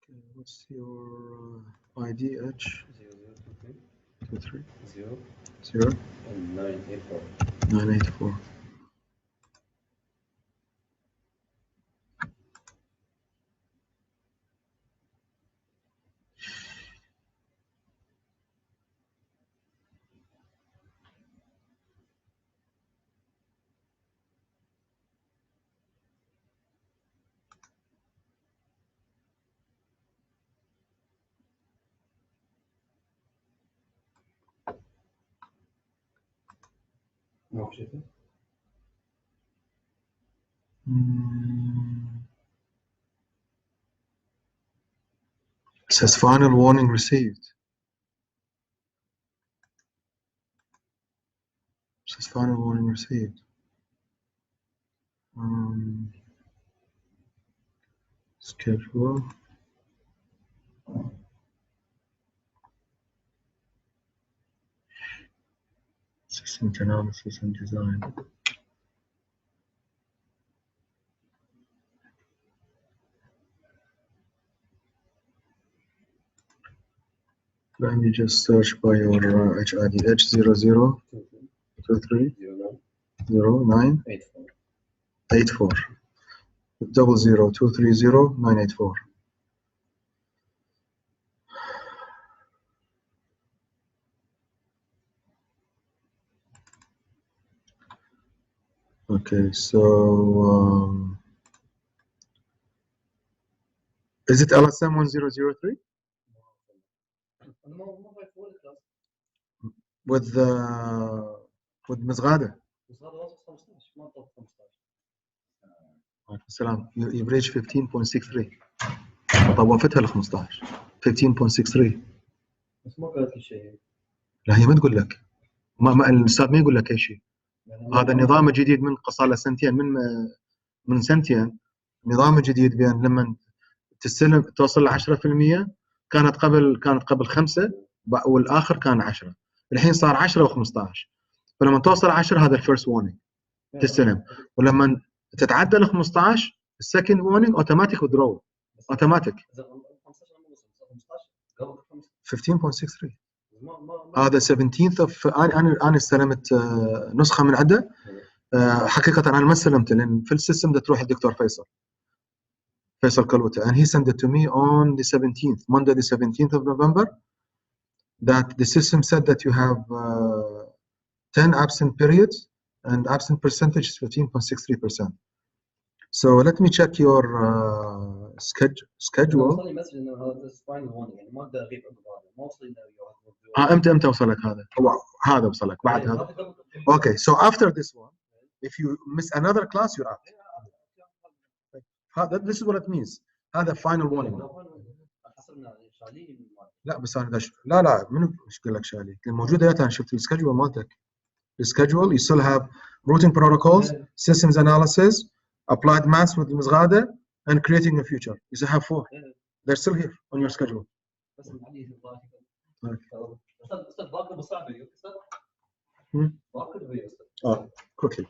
Okay, what's your ID? H 23 0 0 and 984. 984. ما في شيء. It says final warning received. It says final warning received. Schedule. System analysis and design. Let me just search by your HID H0023 09 84 00230 Okay, so is it LSM 1003 with Ms. Ghada? بس هذا وصف 15 ما طلب 15. عليكم السلام. You've reached 15.63. طوفتها ل 15. 15.63. بس ما قالت لي شيء. لا هي ما تقول لك. ما الاستاذ ما يقول لك اي شيء. هذا النظام الجديد من صار له سنتين من سنتين. نظام جديد بين لما تستلم توصل ل 10% كانت قبل 5 والاخر كان 10. الحين صار 10 و15. فلما توصل 10 هذا الفيرست وورنينج تستلم، ولما تتعدى ال 15 السكند وورنينج اوتوماتيك وذرو اوتوماتيك. 15.63 هذا 17th of انا استلمت نسخه من عنده. حقيقه انا ما استلمته لان في السيستم ده تروح الدكتور فيصل كلوته and he sent it to me on the 17th Monday the 17th of November that the system said that you have 10 absent periods and absent percentage is 15.63%. So let me check your schedule. وصلني مسج انه هذا فاينل وورنينج يعني ما اقدر اغيب عقب هذا ما وصل انه امتى وصلك هذا؟ هو هذا وصلك بعد هذا. Okay, so after this one if you miss another class you're out. This is what it means. هذا final warning. لا بس انا لا منو ايش قال لك شالي؟ الموجوده انا شفت السكجول مالتك. السكجول you still have routing protocols, systems analysis, applied maths with Ms. Ghada and creating a future. You still have 4. They're still here on your schedule. بس معليش Okay. استاذ باكر بصعب يا استاذ. باكر يا استاذ. quickly.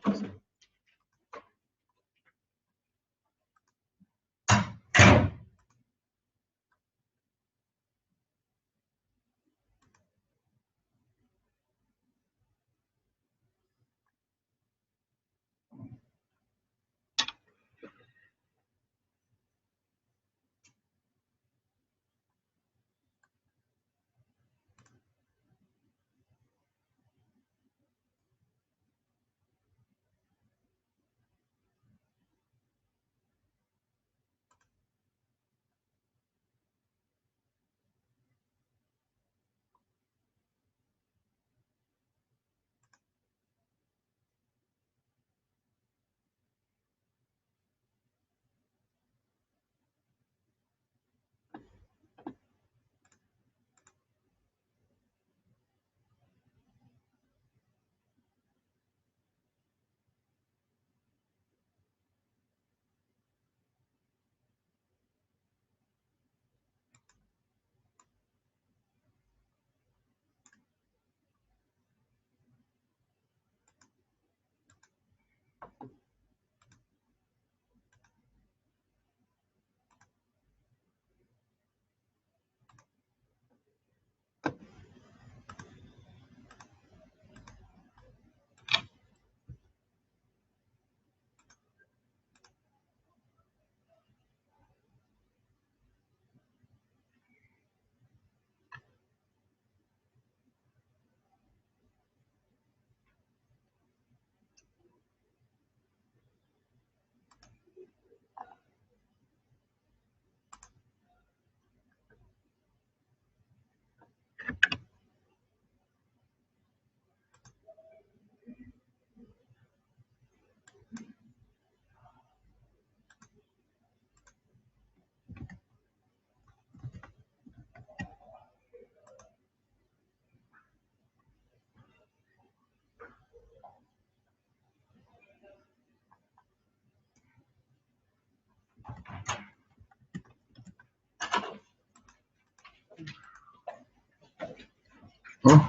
Oh,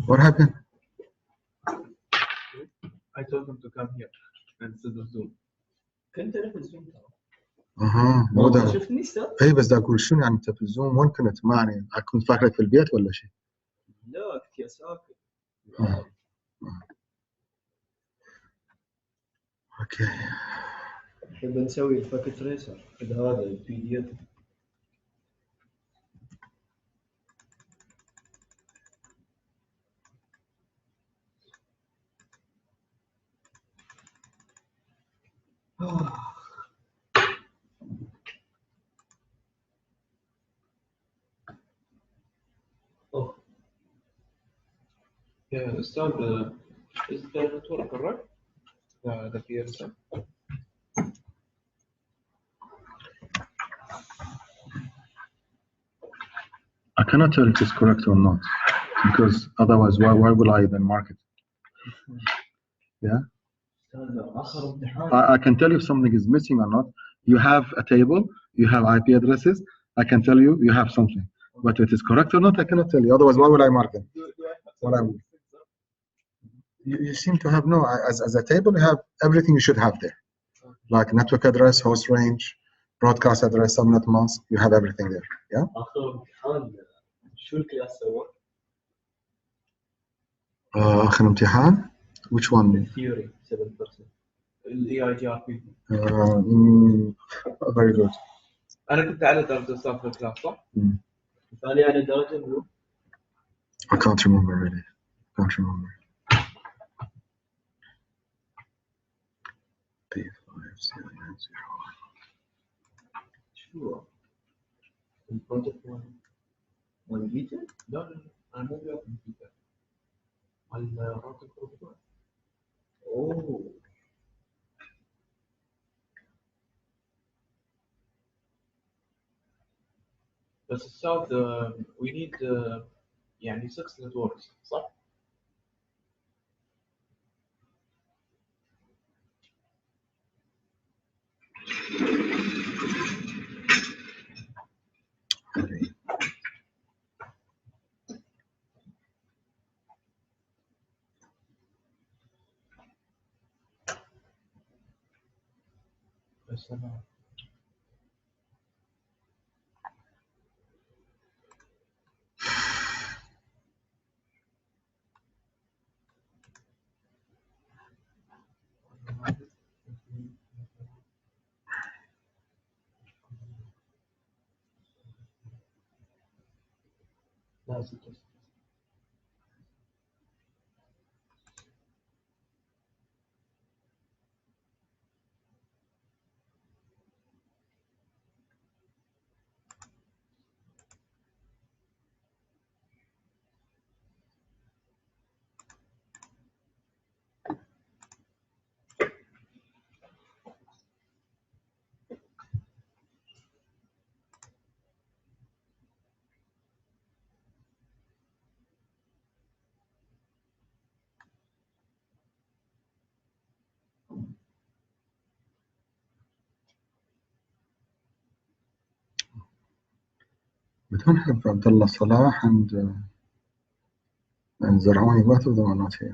what happened? I told him to come here instead of Zoom. كنت انا في الزوم ترى. اها مو ده. شفتني استاذ؟ اي بس دا اقول شنو يعني انت في الزوم وين كنت؟ ما يعني كنت فاكرك في البيت ولا شيء. لا كنت يا ساكت. اوكي. نبي نسوي الباكيت ريسر كذا هذا البي دي اف. Yeah, Ustad, is the network correct? The PSM? I cannot tell if it's correct or not, because otherwise, why will I even mark it? Yeah, اخر امتحان. I can tell you if something is missing or not. You have a table, you have IP addresses. I can tell you you have something, but if it is correct or not, I cannot tell you. Otherwise, why will I mark them? Well, you seem to have no. As a table, you have everything you should have there, like network address, host range, broadcast address, subnet mask. You have everything there. Yeah. اخر امتحان شو الكلاس سوى؟ آخر امتحان. Which one? ثيوري 7%. EIGRP. Very good. أنا كنت على درجة أستاذ في الكلاس صح؟ ثاني على درجه منو؟ I can't remember really. Can't remember. P5C0. شو؟ البروجكت مال فيتا؟ لا لا لا أنا مو بياخذ فيتا. الراوتر بروتوكول. اوه بس أستاذ we need يعني 6 networks صح؟ بس أنا لازم We don't have Abdullah Salah and Zarhani. Both of them are not here.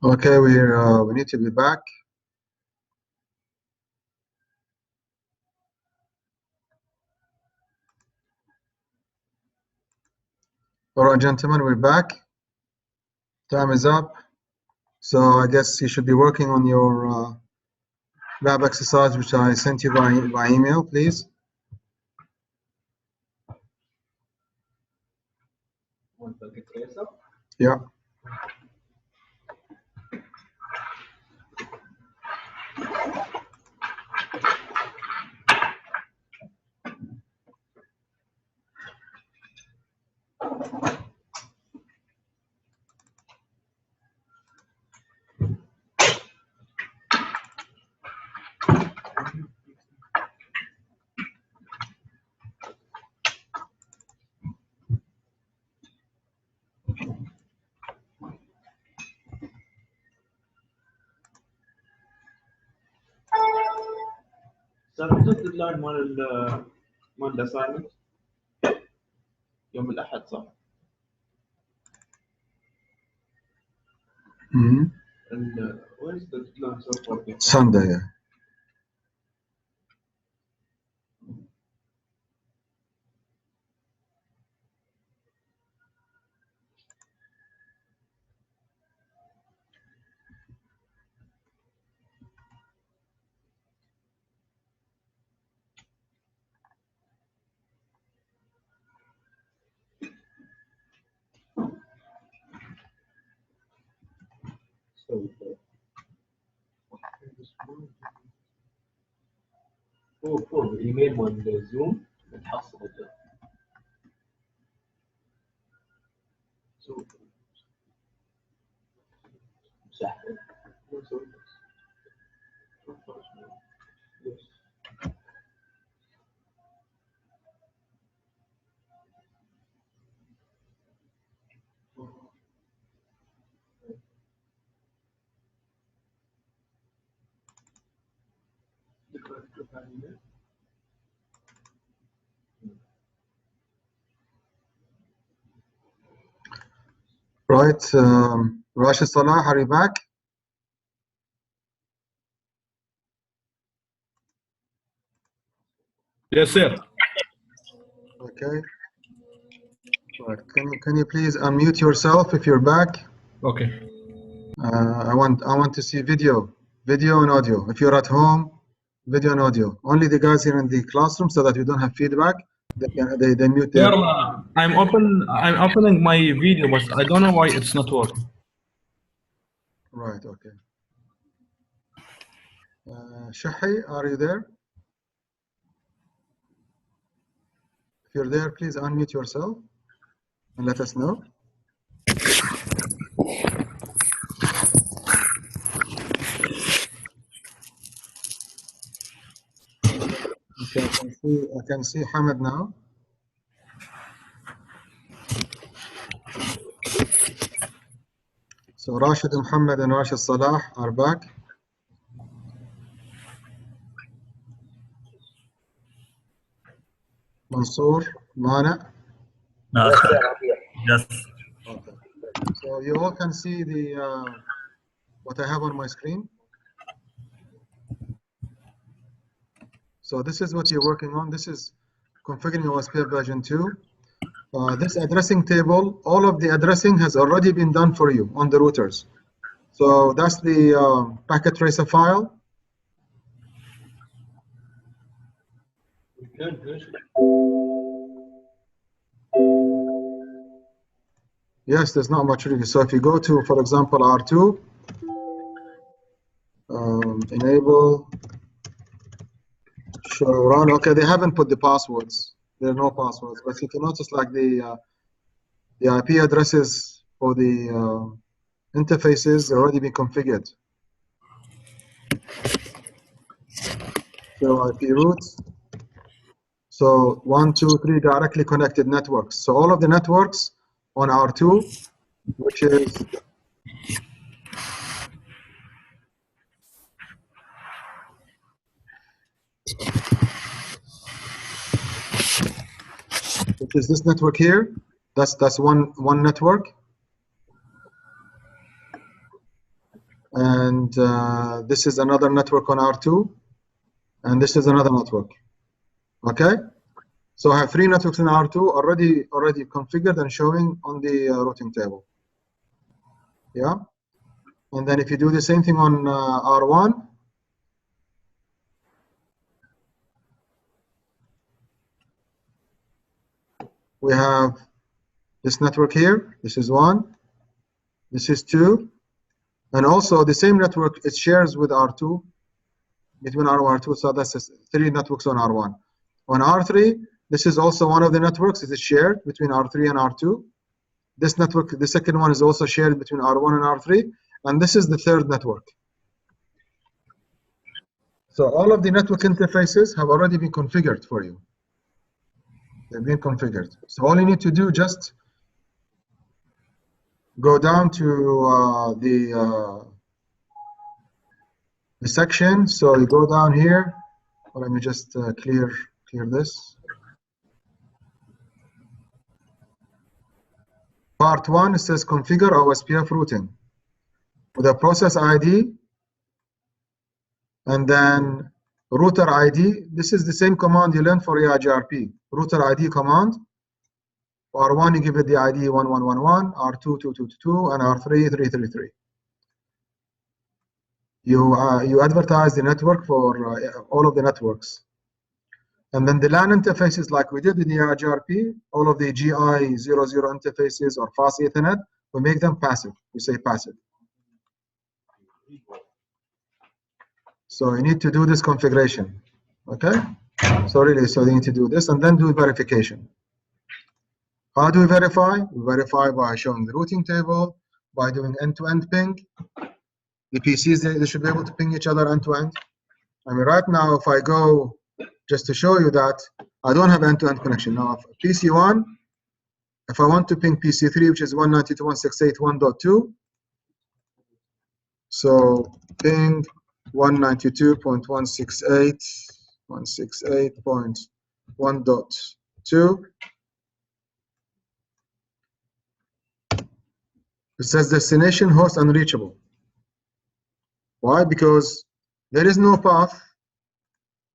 Okay, we need to be back. All right, gentlemen, we're back. Time is up. So I guess you should be working on your lab exercise, which I sent you by email, please. Yeah. صار الديدلاين مال الاساينمنت يوم الاحد صح؟ When is the deadline so far? Sunday. Yeah. فوق الايميل مال الزوم بتحصل مساحه. Right. Rashid Salah, are you back? Yes, sir. Okay. Right. Can you please unmute yourself if you're back? Okay. I want to see video and audio. If you're at home, video and audio. Only the guys here in the classroom, so that you don't have feedback. They mute their. Sir, I'm opening my video, but I don't know why it's not working. Right. Okay. Shahi, are you there? If you're there, please unmute yourself and let us know. Okay, I can see Hamid now. So Rashid Muhammad and Rashid Salah are back. Mansoor, Mana. Yes. Okay. So you all can see the what I have on my screen. So this is what you're working on. This is configuring OSPF version 2. This addressing table, all of the addressing has already been done for you on the routers. So that's the packet tracer file. Yes, there's not much really. So if you go to, for example, R2, enable, show run. Okay, they haven't put the passwords. There are no passwords. But if you notice, like the IP addresses for the interfaces already been configured. So IP routes. So 1, 2, 3 directly connected networks. So all of the networks on R2, which is this network here. That's one network. And this is another network on R2. And this is another network. Okay? So I have 3 networks in R2 already configured and showing on the routing table. Yeah. And then if you do the same thing on R1, we have this network here. This is 1. This is 2. And also the same network it shares with R2, between R1 and R2. So that's 3 networks on R1. On R3, this is also one of the networks. It is shared between R3 and R2. This network, the second one, is also shared between R1 and R3. And this is the third network. So all of the network interfaces have already been configured for you. They've been configured. So all you need to do, just go down to the section. So you go down here. Well, let me just clear this. Part 1, it says configure OSPF routing with a process ID and then router ID. This is the same command you learned for EIGRP. Router ID command. For R1, you give it the ID 1111, R2 2222, and R3 333. You advertise the network for all of the networks. And then the LAN interfaces, like we did in the EIGRP, all of the GI00 interfaces or fast Ethernet, we make them passive. We say passive. So you need to do this configuration. Okay? So really, so you need to do this and then do verification. How do we verify? We verify by showing the routing table, by doing end-to-end ping. The PCs, they should be able to ping each other end-to-end. I mean, right now, if I go, just to show you that, I don't have end-to-end connection. Now, PC1, if I want to ping PC3, which is 192.168.1.2, so ping 192.168.1.2. It says destination host unreachable. Why? Because there is no path.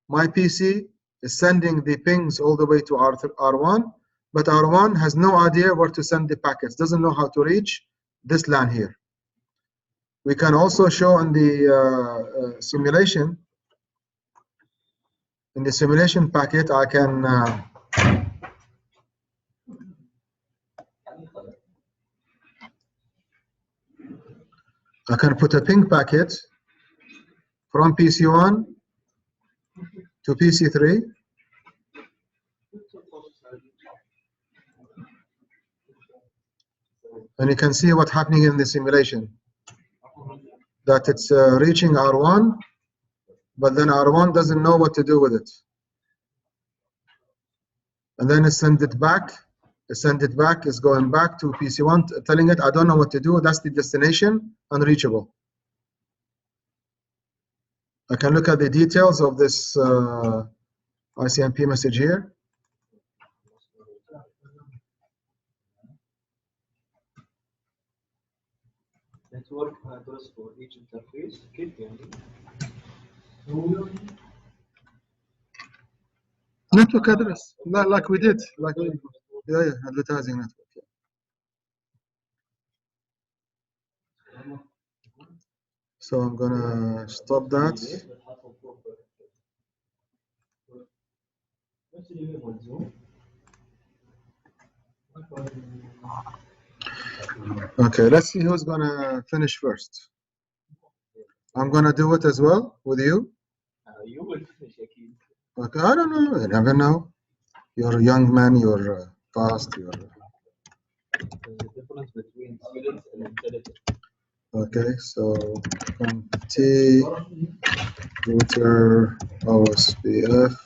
My PC is sending the pings all the way to R1, but R1 has no idea where to send the packets, doesn't know how to reach this LAN here. We can also show in the simulation. In the simulation packet, I can put a ping packet from PC1 to PC3. And you can see what's happening in the simulation. That it's reaching R1, but then R1 doesn't know what to do with it. And then it sends it back. It's going back to PC1, telling it, I don't know what to do. That's the destination, unreachable. I can look at the details of this ICMP message here. Network address for each interface. Network address, like we did, yeah, advertising network. Yeah. So I'm gonna stop that. Okay, let's see who's gonna finish first. I'm gonna do it as well with you. You will finish, Akid. Okay, I don't know. You never know. You're a young man. You're fast. You're. The difference between students and intelligence. Okay, so T router OSPF.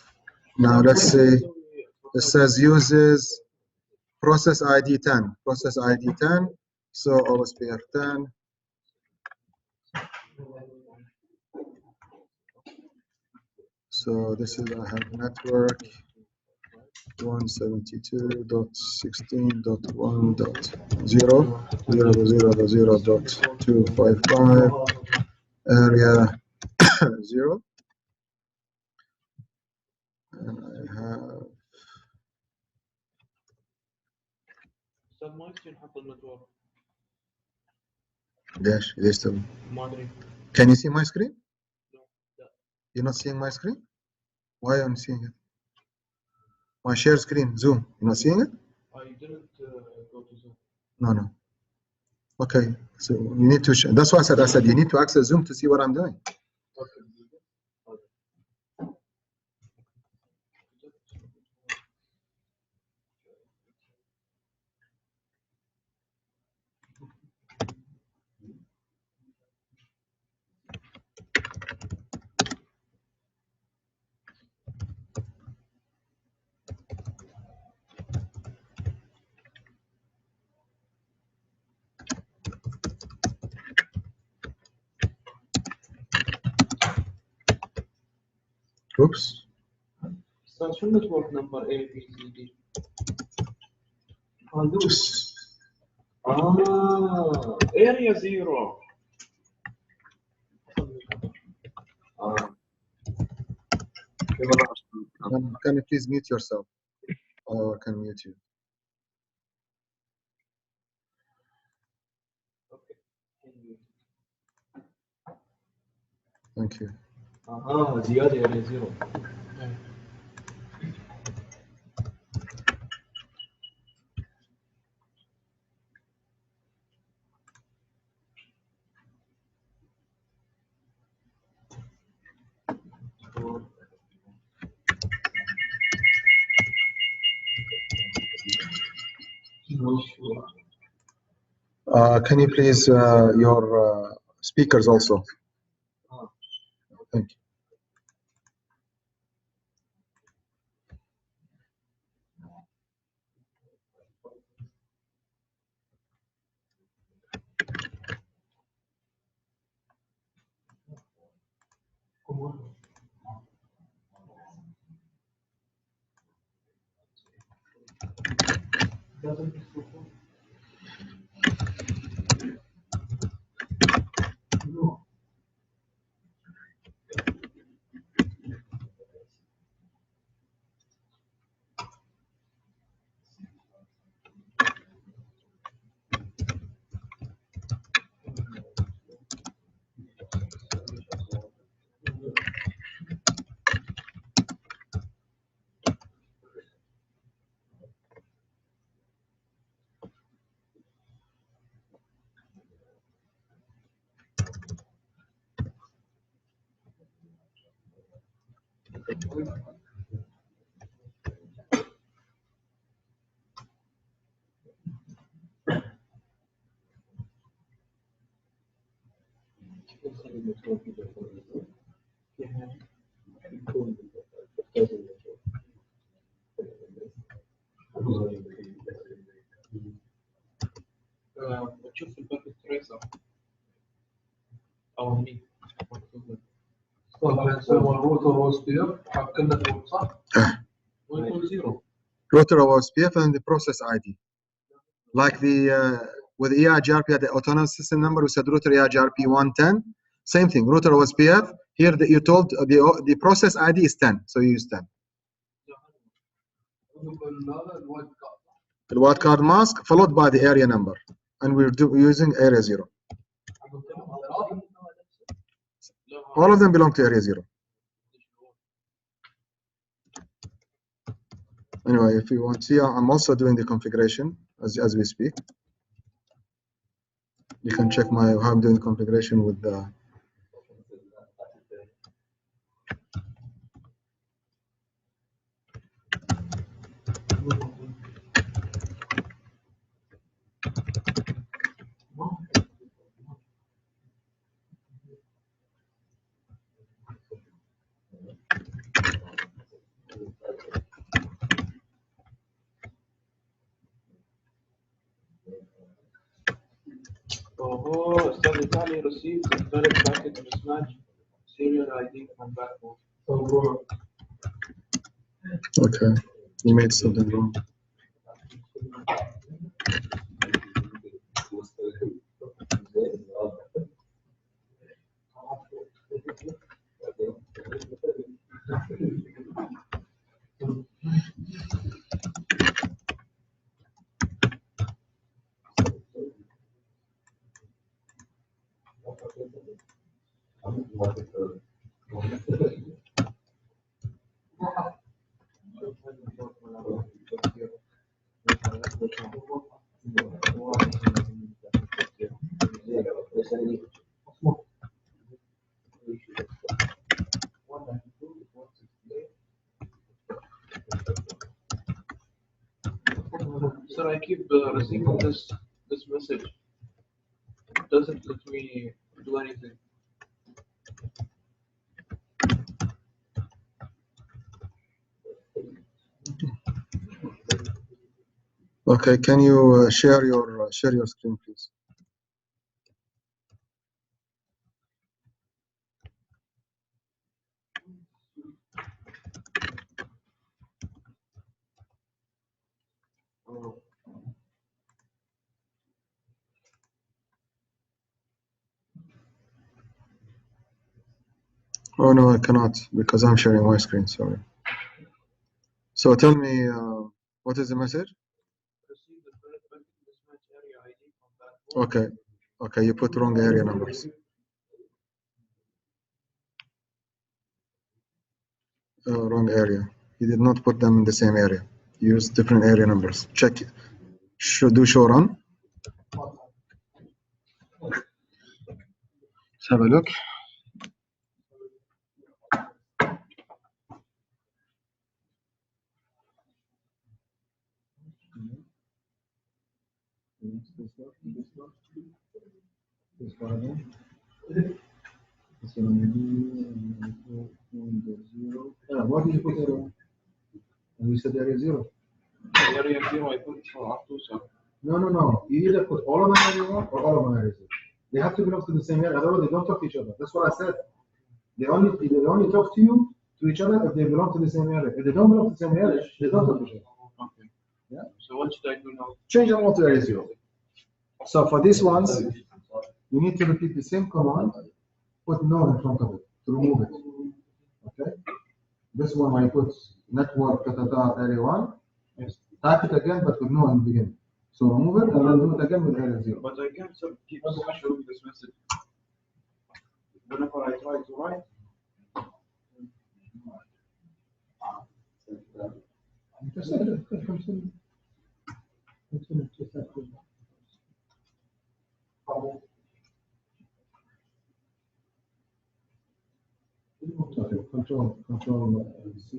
Now let's see. It says uses process ID 10. Process ID 10. So OSPF 10. So this is I have network 172.16.1.0.0.0.255 area 0. And I have استاذ ما يصير نحط النتورك ليش تبي؟ ما ادري. Can you see my screen? No. You're not seeing my screen? Why aren't you seeing it? My share screen, Zoom. You're not seeing it? I didn't go to Zoom. No. Okay, so you need to. That's why I said you need to access Zoom to see what I'm doing. Okay. Oops. استاذ شو النتورك نمبر A B C D؟ Just اريا زيرو. can you please mute yourself? Or can mute you? Thank you. زياده اريا زيرو. Can you please your speakers also? Thank you. بتشوف الباكت تريسر او مين طبعا سوى الروتر OSPF حق النتورك صح؟ ويكون زيرو. Router OSPF and the process ID. Like the with EIGRP at the autonomous system number, we said router EIGRP 110. Same thing, router OSPF. Here you told the process ID is 10, so you use 10. The white card mask followed by the area number, and we're using area 0. All of them belong to area 0. Anyway, if you want to see, I'm also doing the configuration as we speak. You can check how I'm doing the configuration with the. استاذ Italy received a valid packet mismatch serial ID from backbone. Okay, you made something wrong. Sir, I keep receiving this message. It doesn't let me do anything. Okay, can you share your screen, please? Oh no, I cannot because I'm sharing my screen. Sorry. So tell me, what is the message? Receive the credit packet mismatch area ID from backbone. Okay, okay, you put wrong area numbers. Wrong area. You did not put them in the same area. Use different area numbers. Check it. Should do show run. Let's have a look. What did you put area? And you said area 0. Area 0, I put up to, sir. No. You either put all of them area 1 or all of them area 0. They have to belong to the same area, otherwise they don't talk to each other. That's what I said. They only talk to each other if they belong to the same area. If they don't belong to the same area, they don't talk to each other. Okay. Yeah. So what should I do now? Change them all to area 0. So for these ones, you need to repeat the same command, put no in front of it to remove it. Okay. This one, when you put network area 1, Yes. type it again, but with no in the beginning. So remove it and then do it again with area 0. But I can't keep showing this message. Whenever I try to write, Just say it. Continue. Just like this. Okay, control C.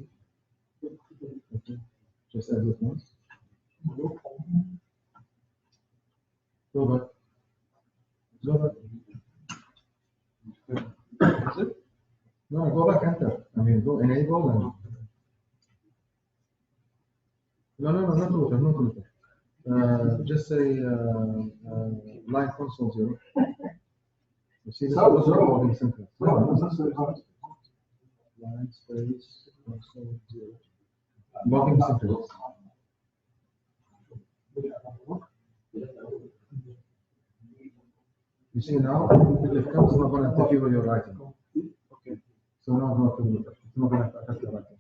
Okay. Just add it once. Go back. is it? No, go back, enter. I mean, go enable and. No, not router, not router. Just say line console 0. You see this was logging center. Line space console 0. Logging center. You see now, if it comes, it's not going to interfere with your writing. Okay. So now it's not going to affect your writing.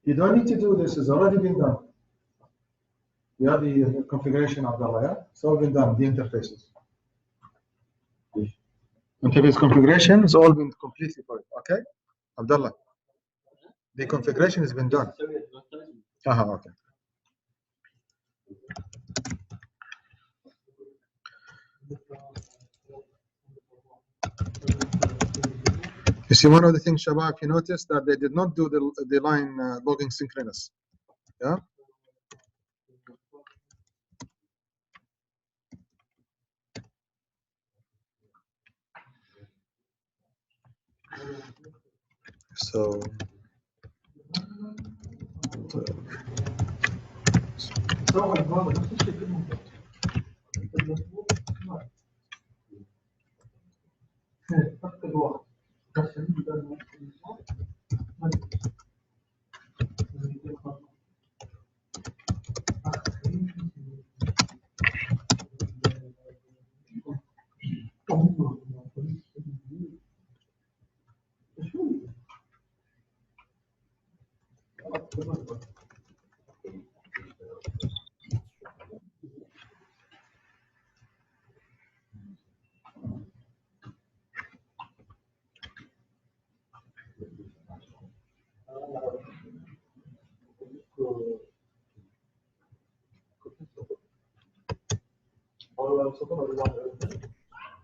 You don't need to do this, it's already been done. You have the configuration of the layer, it's all been done, the interfaces. Interface configuration has all been completely for it, okay? Abdullah, the configuration has been done. Okay. You see, one of the things, Shabab, if you notice that they did not do the line logging synchronous. Yeah. So.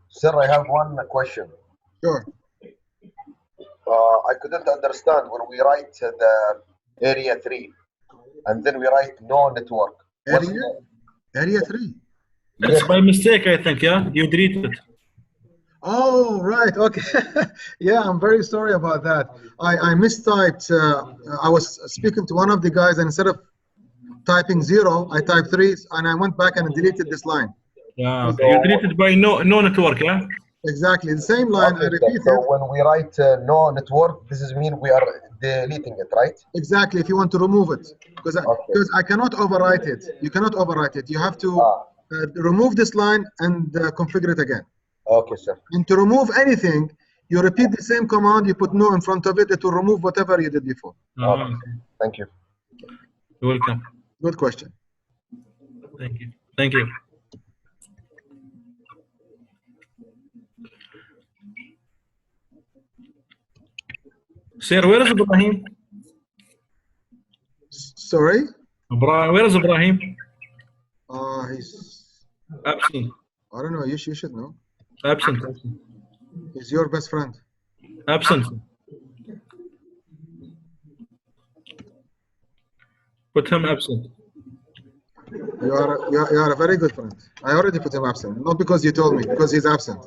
Sir, I have one question. Sure. I couldn't understand when we write the area 3 and then we write no network. What's Area 3. It's by mistake, I think, yeah? You deleted it. Oh, right. Okay. Yeah, I'm very sorry about that. I mistyped. I was speaking to one of the guys, and instead of typing 0, I typed 3, and I went back and deleted this line. Yeah, okay. You deleted by no network, yeah? Exactly. The same line. I repeated. So when we write no network, this is mean we are deleting it, right? Exactly. If you want to remove it, because I cannot overwrite it. You cannot overwrite it. You have to remove this line and configure it again. Okay, sir. And to remove anything, you repeat the same command. You put no in front of it. It will remove whatever you did before. Okay. Thank you. You're welcome. Good question. Thank you. Thank you. Sir, where is Ibrahim? Sorry? Where is Ibrahim? He's Absent. I don't know. You should know. Absent. He's your best friend. Absent. Put him absent. You are a very good friend. I already put him absent. Not because you told me, because he's absent.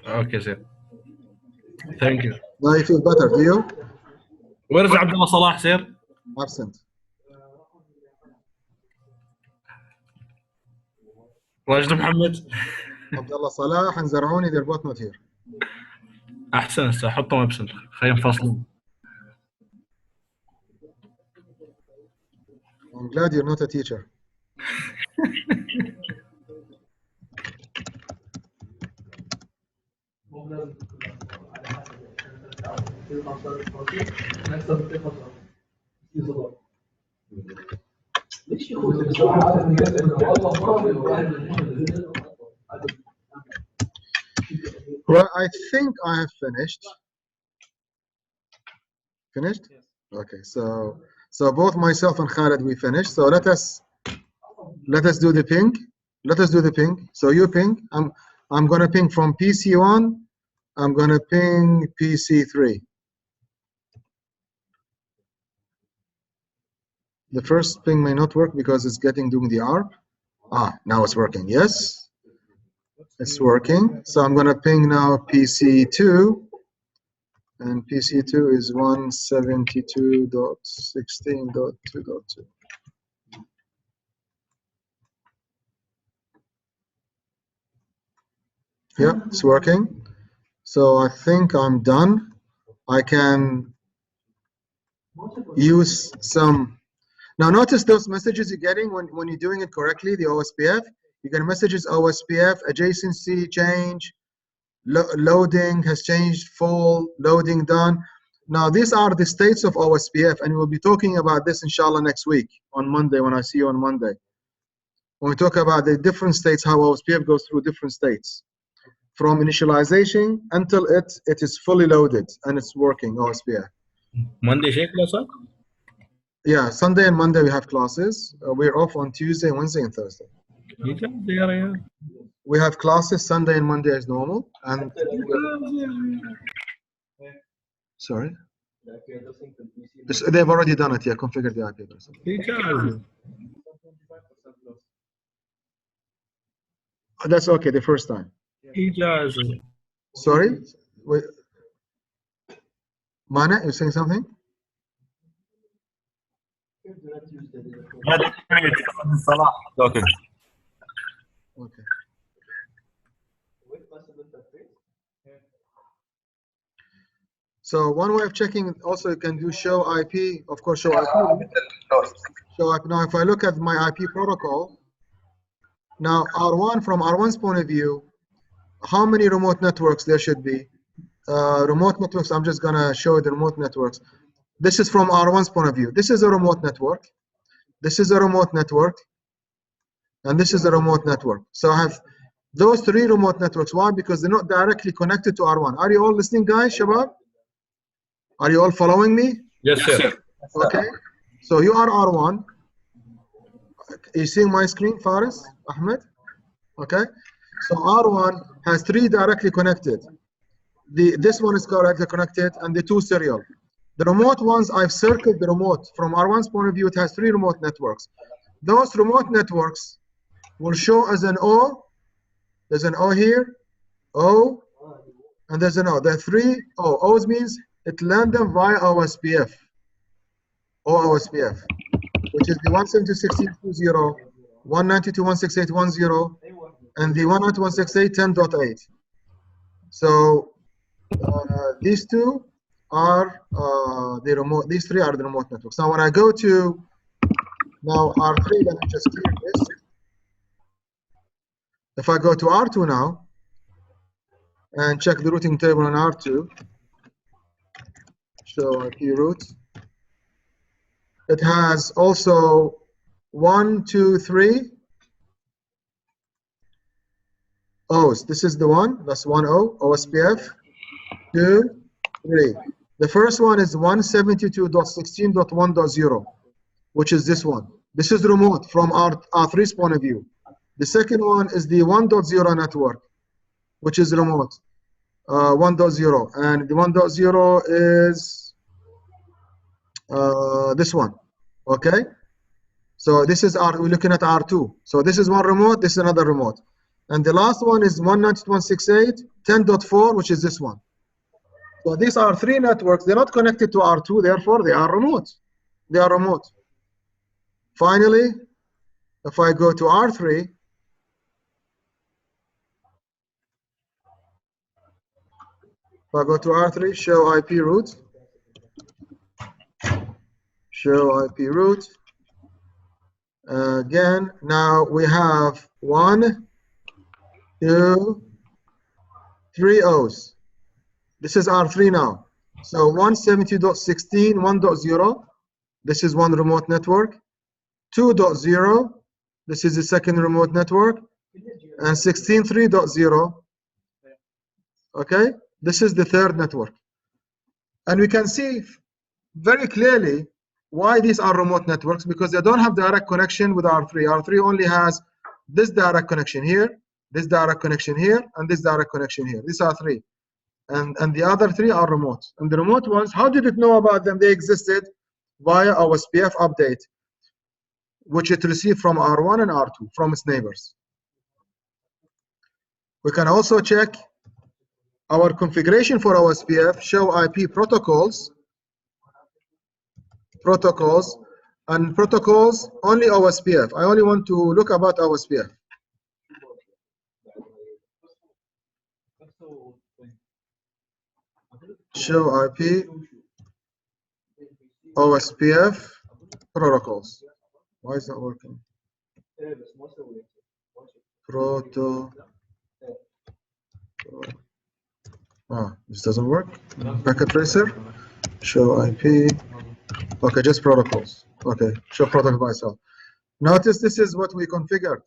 Okay, sir. Thank you. Now you feel better, do you? Where is Abdullah Salah, sir? Absent. Rajid Mohammed. Abdullah Salah and Zar'ouni, they're both not here. أحسن حطهم absent. خلينا نفصلهم. I'm glad you're not a teacher. Well, I think I have finished. Finished? Okay, so both myself and Khalid, we finished. So let us do the ping. Let us do the ping. So you ping. I'm gonna ping from PC1. I'm gonna ping PC3. The first ping may not work because it's doing the ARP. Now it's working. Yes, it's working. So I'm gonna ping now PC2, and PC2 is 172.16.2.2. Yeah, it's working. So I think I'm done. I can use some. Now notice those messages you're getting when you're doing it correctly, the OSPF. You get messages OSPF, adjacency change, loading has changed, full, loading done. Now these are the states of OSPF, and we'll be talking about this inshallah next week on Monday when I see you on Monday. When we talk about the different states, how OSPF goes through different states. From initialization until it is fully loaded and it's working, OSPF. Monday شيء class? Yeah, Sunday and Monday we have classes. We're off on Tuesday, Wednesday, and Thursday. We have classes Sunday and Monday as normal. And sorry, they've already done it. Yeah, configured the IP address. That's okay. The first time. Sorry, wait. Mana, you're saying something? Okay. Okay. So one way of checking also, you can do show IP. Of course, show IP. Show IP. Now, if I look at my IP protocol, now R1, from R1's point of view, how many remote networks there should be? Remote networks, I'm just gonna show the remote networks. This is from R1's point of view. This is a remote network. This is a remote network. And this is a remote network. So I have those 3 remote networks. Why? Because they're not directly connected to R1. Are you all listening, guys, Shabab? Are you all following me? Yes, sir. Okay. So you are R1. Are you seeing my screen, Faris, Ahmed? Okay, so R1 has 3 directly connected. This one is directly connected, and the 2 serial. The remote ones, I've circled the remote. From R1's point of view, it has 3 remote networks. Those remote networks will show as an O. There's an O here, O, and there's an O. There are 3 O. O's means it land them via OSPF. OSPF, which is the 172.16.20, 192.168.10, and the 192.168.10.8. So these 2 are the remote. These 3 are the remote networks. Now, when I go to R3, let me just clear this. If I go to R2 now and check the routing table on R2, show IP route. It has also 1, 2, 3 O's. This is the one. That's 1 O, OSPF. 2, 3. The first one is 172.16.1.0, which is this one. This is remote from R3's point of view. The second one is the 1.0 network, which is remote, 1.0. And the 1.0 is this one, okay? So this is we're looking at R2. So this is one remote, this is another remote. And the last one is 192.168.10.4, which is this one. So these are 3 networks. They're not connected to R2, therefore they are remote. They are remote. Finally, if I go to R3, if I go to R3, show IP route. Show IP route. Again, now we have 1, 2, 3 O's. This is R3 now. So 170.16, 1.0. This is one remote network. 2.0. This is the second remote network. And 16.3.0. Okay, this is the third network. And we can see very clearly why these are remote networks, because they don't have direct connection with R3. R3 only has this direct connection here, this direct connection here, and this direct connection here. These are 3. And the other 3 are remote. And the remote ones, how did it know about them? They existed via OSPF update, which it received from R1 and R2, from its neighbors. We can also check our configuration for OSPF, show IP protocols, and protocols only OSPF. I only want to look about OSPF. Show IP OSPF protocols. Why is that working? This doesn't work. Packet tracer. Show IP. Okay, just protocols. Okay, show protocol by itself. Notice this is what we configured.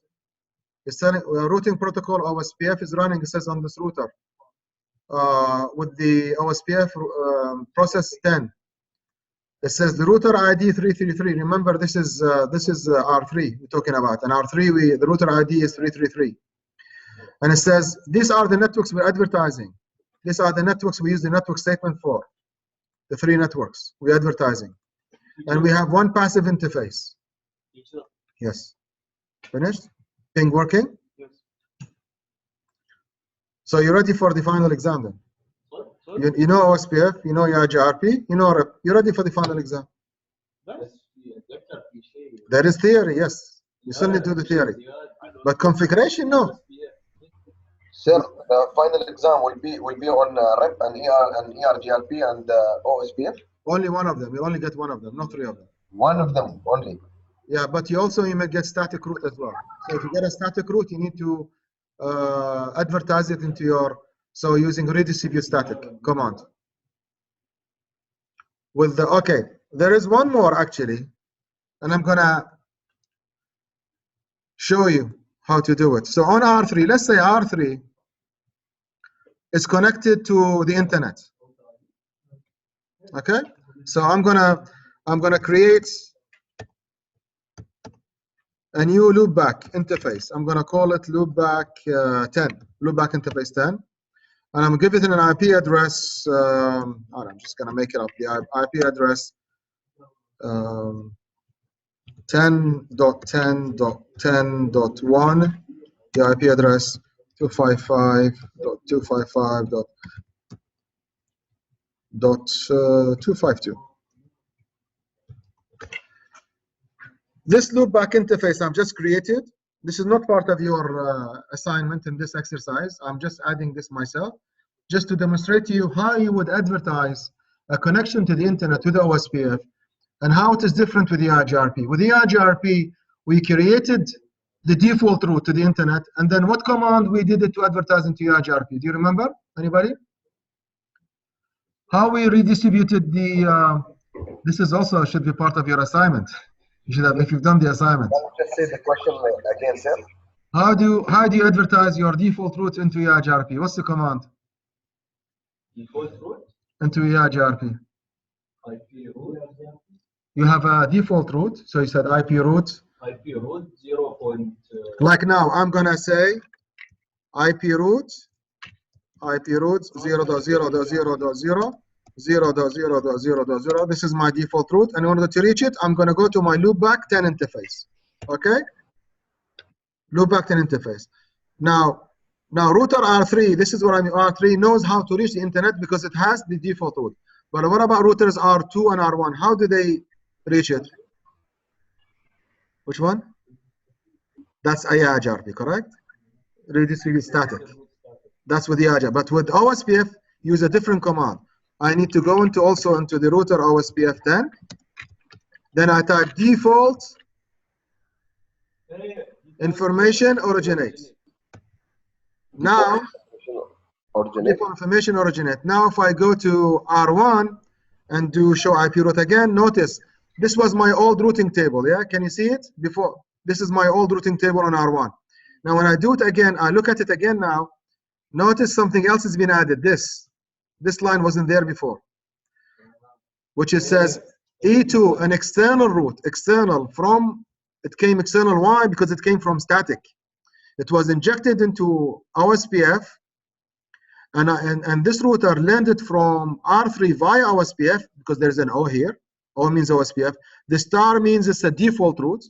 It's telling routing protocol OSPF is running. It says on this router with the OSPF process 10. It says the router ID 333. Remember, this is R3 we're talking about, and R3 the router ID is 333. And it says these are the networks we're advertising. These are the networks we use the network statement for. The 3 networks we're advertising, and we have one passive interface. Yes. Finished? Thing working? Yes. So you're ready for the final exam then? You know OSPF, you know your GRP, you know you're ready for the final exam. There is theory, yes. You still need to do the theory. But configuration, no. Sir, the final exam will be on REP and ERGRP and OSPF? Only one of them. You only get one of them, not 3 of them. One of them only. Yeah, but you may get static route as well. So if you get a static route, you need to advertise it into your, so using redistribute static command. With the, okay, there is one more actually, and I'm gonna show you how to do it. So on R3, let's say R3 is connected to the internet. Okay, so I'm gonna create a new loopback interface. I'm going to call it loopback 10, loopback interface 10. And I'm giving it an IP address. I'm just going to make it up. The IP address 10.10.10.1. The IP address 255.255.252. This loopback interface I've just created. This is not part of your assignment in this exercise. I'm just adding this myself, just to demonstrate to you how you would advertise a connection to the internet with the OSPF and how it is different with the IGRP. With the IGRP, we created the default route to the internet, and then what command we did it to advertise into IGRP? Do you remember? Anybody? How we redistributed the, this is also should be part of your assignment. You should have, if you've done the assignment. Just say the question again, sir. How do you advertise your default route into IGRP? What's the command? Default route, Into IGRP. IP route, You have a default route, so you said IP route. IP route 0. Like now, I'm gonna say IP route 0.0.0.0.0. This is my default route, and in order to reach it, I'm gonna go to my loopback 10 interface. Okay? Loopback 10 interface. Now router R3, this is what I mean. R3 knows how to reach the internet because it has the default route. But what about routers R2 and R1? How do they reach it? Which one? That's IGRP, correct? Redistribute static. That's with the IGRP. But with OSPF, use a different command. I need to go into the router OSPF 10. Then I type default information originate. Now, default information originate. Now, if I go to R1 and do show IP route again, notice this was my old routing table. Yeah, can you see it? Before, this is my old routing table on R1. Now, when I do it again, I look at it again now. Notice something else has been added. This line wasn't there before, which it says E2, an external route, external from. It came external. Why? Because it came from static. It was injected into OSPF, and this router landed from R3 via OSPF because there's an O here. O means OSPF. The star means it's a default route.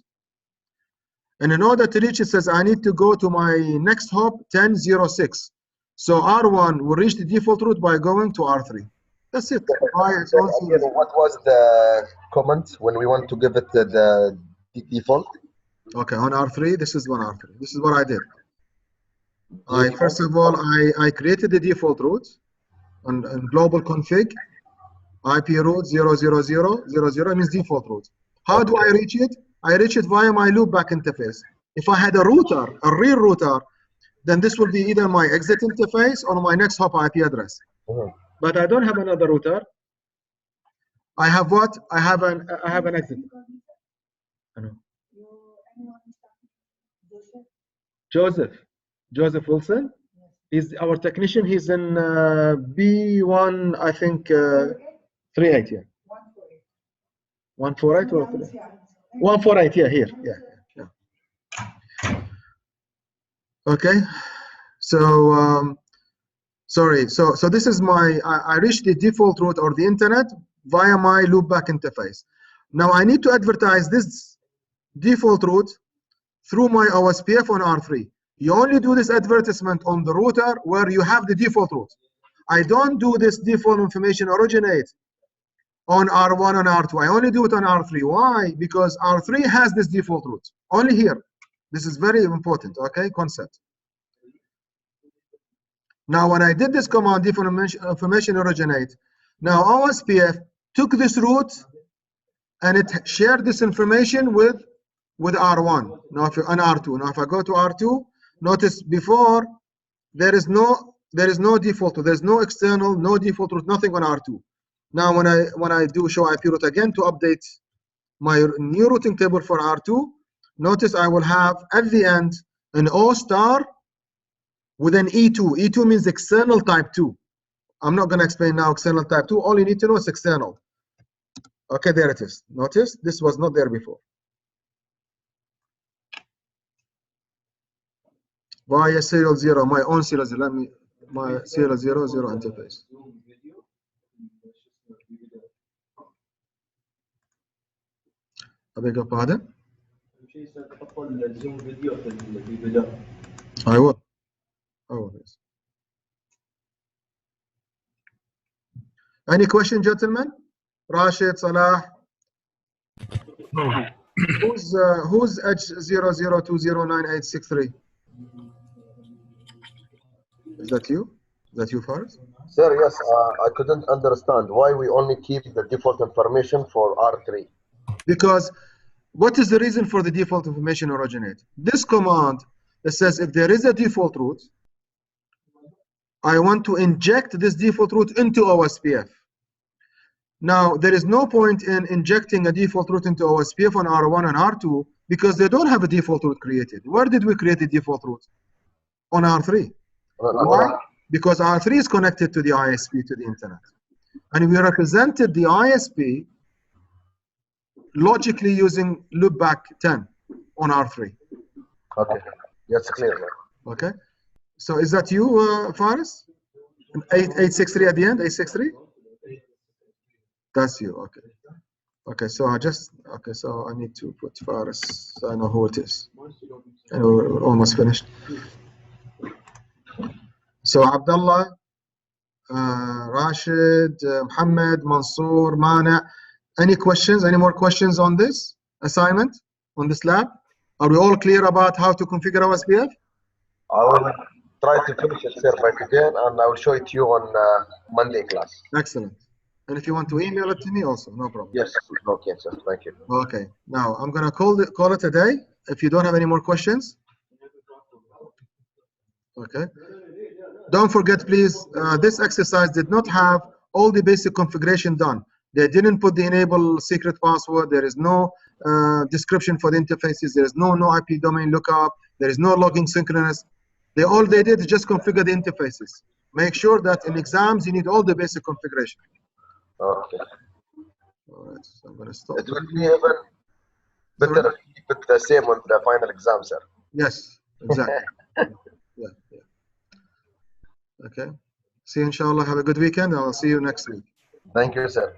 And in order to reach it, says I need to go to my next hop 10.06. So R1 will reach the default route by going to R3. That's it. What was the comment when we want to give it the default? Okay, on R3, this is on R3. This is what I did. First of all, I created the default route on global config. IP route 0.0.0.0.0 means default route. How do I reach it? I reach it via my loopback interface. If I had a router, a real router, then this will be either my exit interface or my next hop IP address. But I don't have another router. I have what? I have an exit. I know. Joseph Wilson. He's our technician. He's in B1, I think 38 here. 148 or 148, yeah, here. Yeah. Okay. So sorry. So this is my I reached the default route or the internet via my loopback interface. Now I need to advertise this default route through my OSPF on R3. You only do this advertisement on the router where you have the default route. I don't do this default information originate on R1 and R2. I only do it on R3. Why? Because R3 has this default route. Only here. This is very important, okay, concept. Now, when I did this command, default information originate, now OSPF took this route and it shared this information with R1. Now, if on R2. Now, if I go to R2, notice before there is no default route. There's no external, no default route, nothing on R2. Now, when I do show IP route again to update my new routing table for R2, notice I will have at the end an O star with an E2. E2 means external type 2. I'm not going to explain now external type 2. All you need to know is external. Okay, there it is. Notice this was not there before. via serial 0, my own serial 0. Let me, my serial 0 interface. I beg your pardon? I will. Yes. Any question, gentlemen? Rashid, Salah? No. Who's H00209863? Is that you? Is that you, Faris? Sir, yes, I couldn't understand why we only keep the default information for R3. Because what is the reason for the default information originate? This command that says if there is a default root, I want to inject this default root into OSPF. Now, there is no point in injecting a default root into OSPF on R1 and R2 because they don't have a default root created. Where did we create the default root? On R3. Why? Because R3 is connected to the ISP, to the internet. And we represented the ISP logically using loopback 10 on R3. Okay, that's clear now. Okay, so is that you, Faris? 863 at the end, 863? That's you, okay. Okay, so so I need to put Faris so I know who it is. And we're almost finished. So Abdullah, Rashid, Muhammad, Mansoor, Mana. Any questions? Any more questions on this assignment, on this lab? Are we all clear about how to configure OSPF? I will try to finish it, sir, by today, and I will show it to you on Monday class. Excellent. And if you want to email it to me also, no problem. Yes, okay, sir, thank you. Okay, now I'm gonna call it a day. If you don't have any more questions. Okay. Don't forget, please, this exercise did not have all the basic configuration done. They didn't put the enable secret password. There is no description for the interfaces. There is no IP domain lookup. There is no logging synchronous. All they did is just configure the interfaces. Make sure that in exams you need all the basic configuration. Okay. All right, so I'm gonna stop. It will be even better if you keep it the same on the final exam, sir. Yes, exactly. Yeah. Okay. See you, inshallah. Have a good weekend. I'll see you next week. Thank you, sir.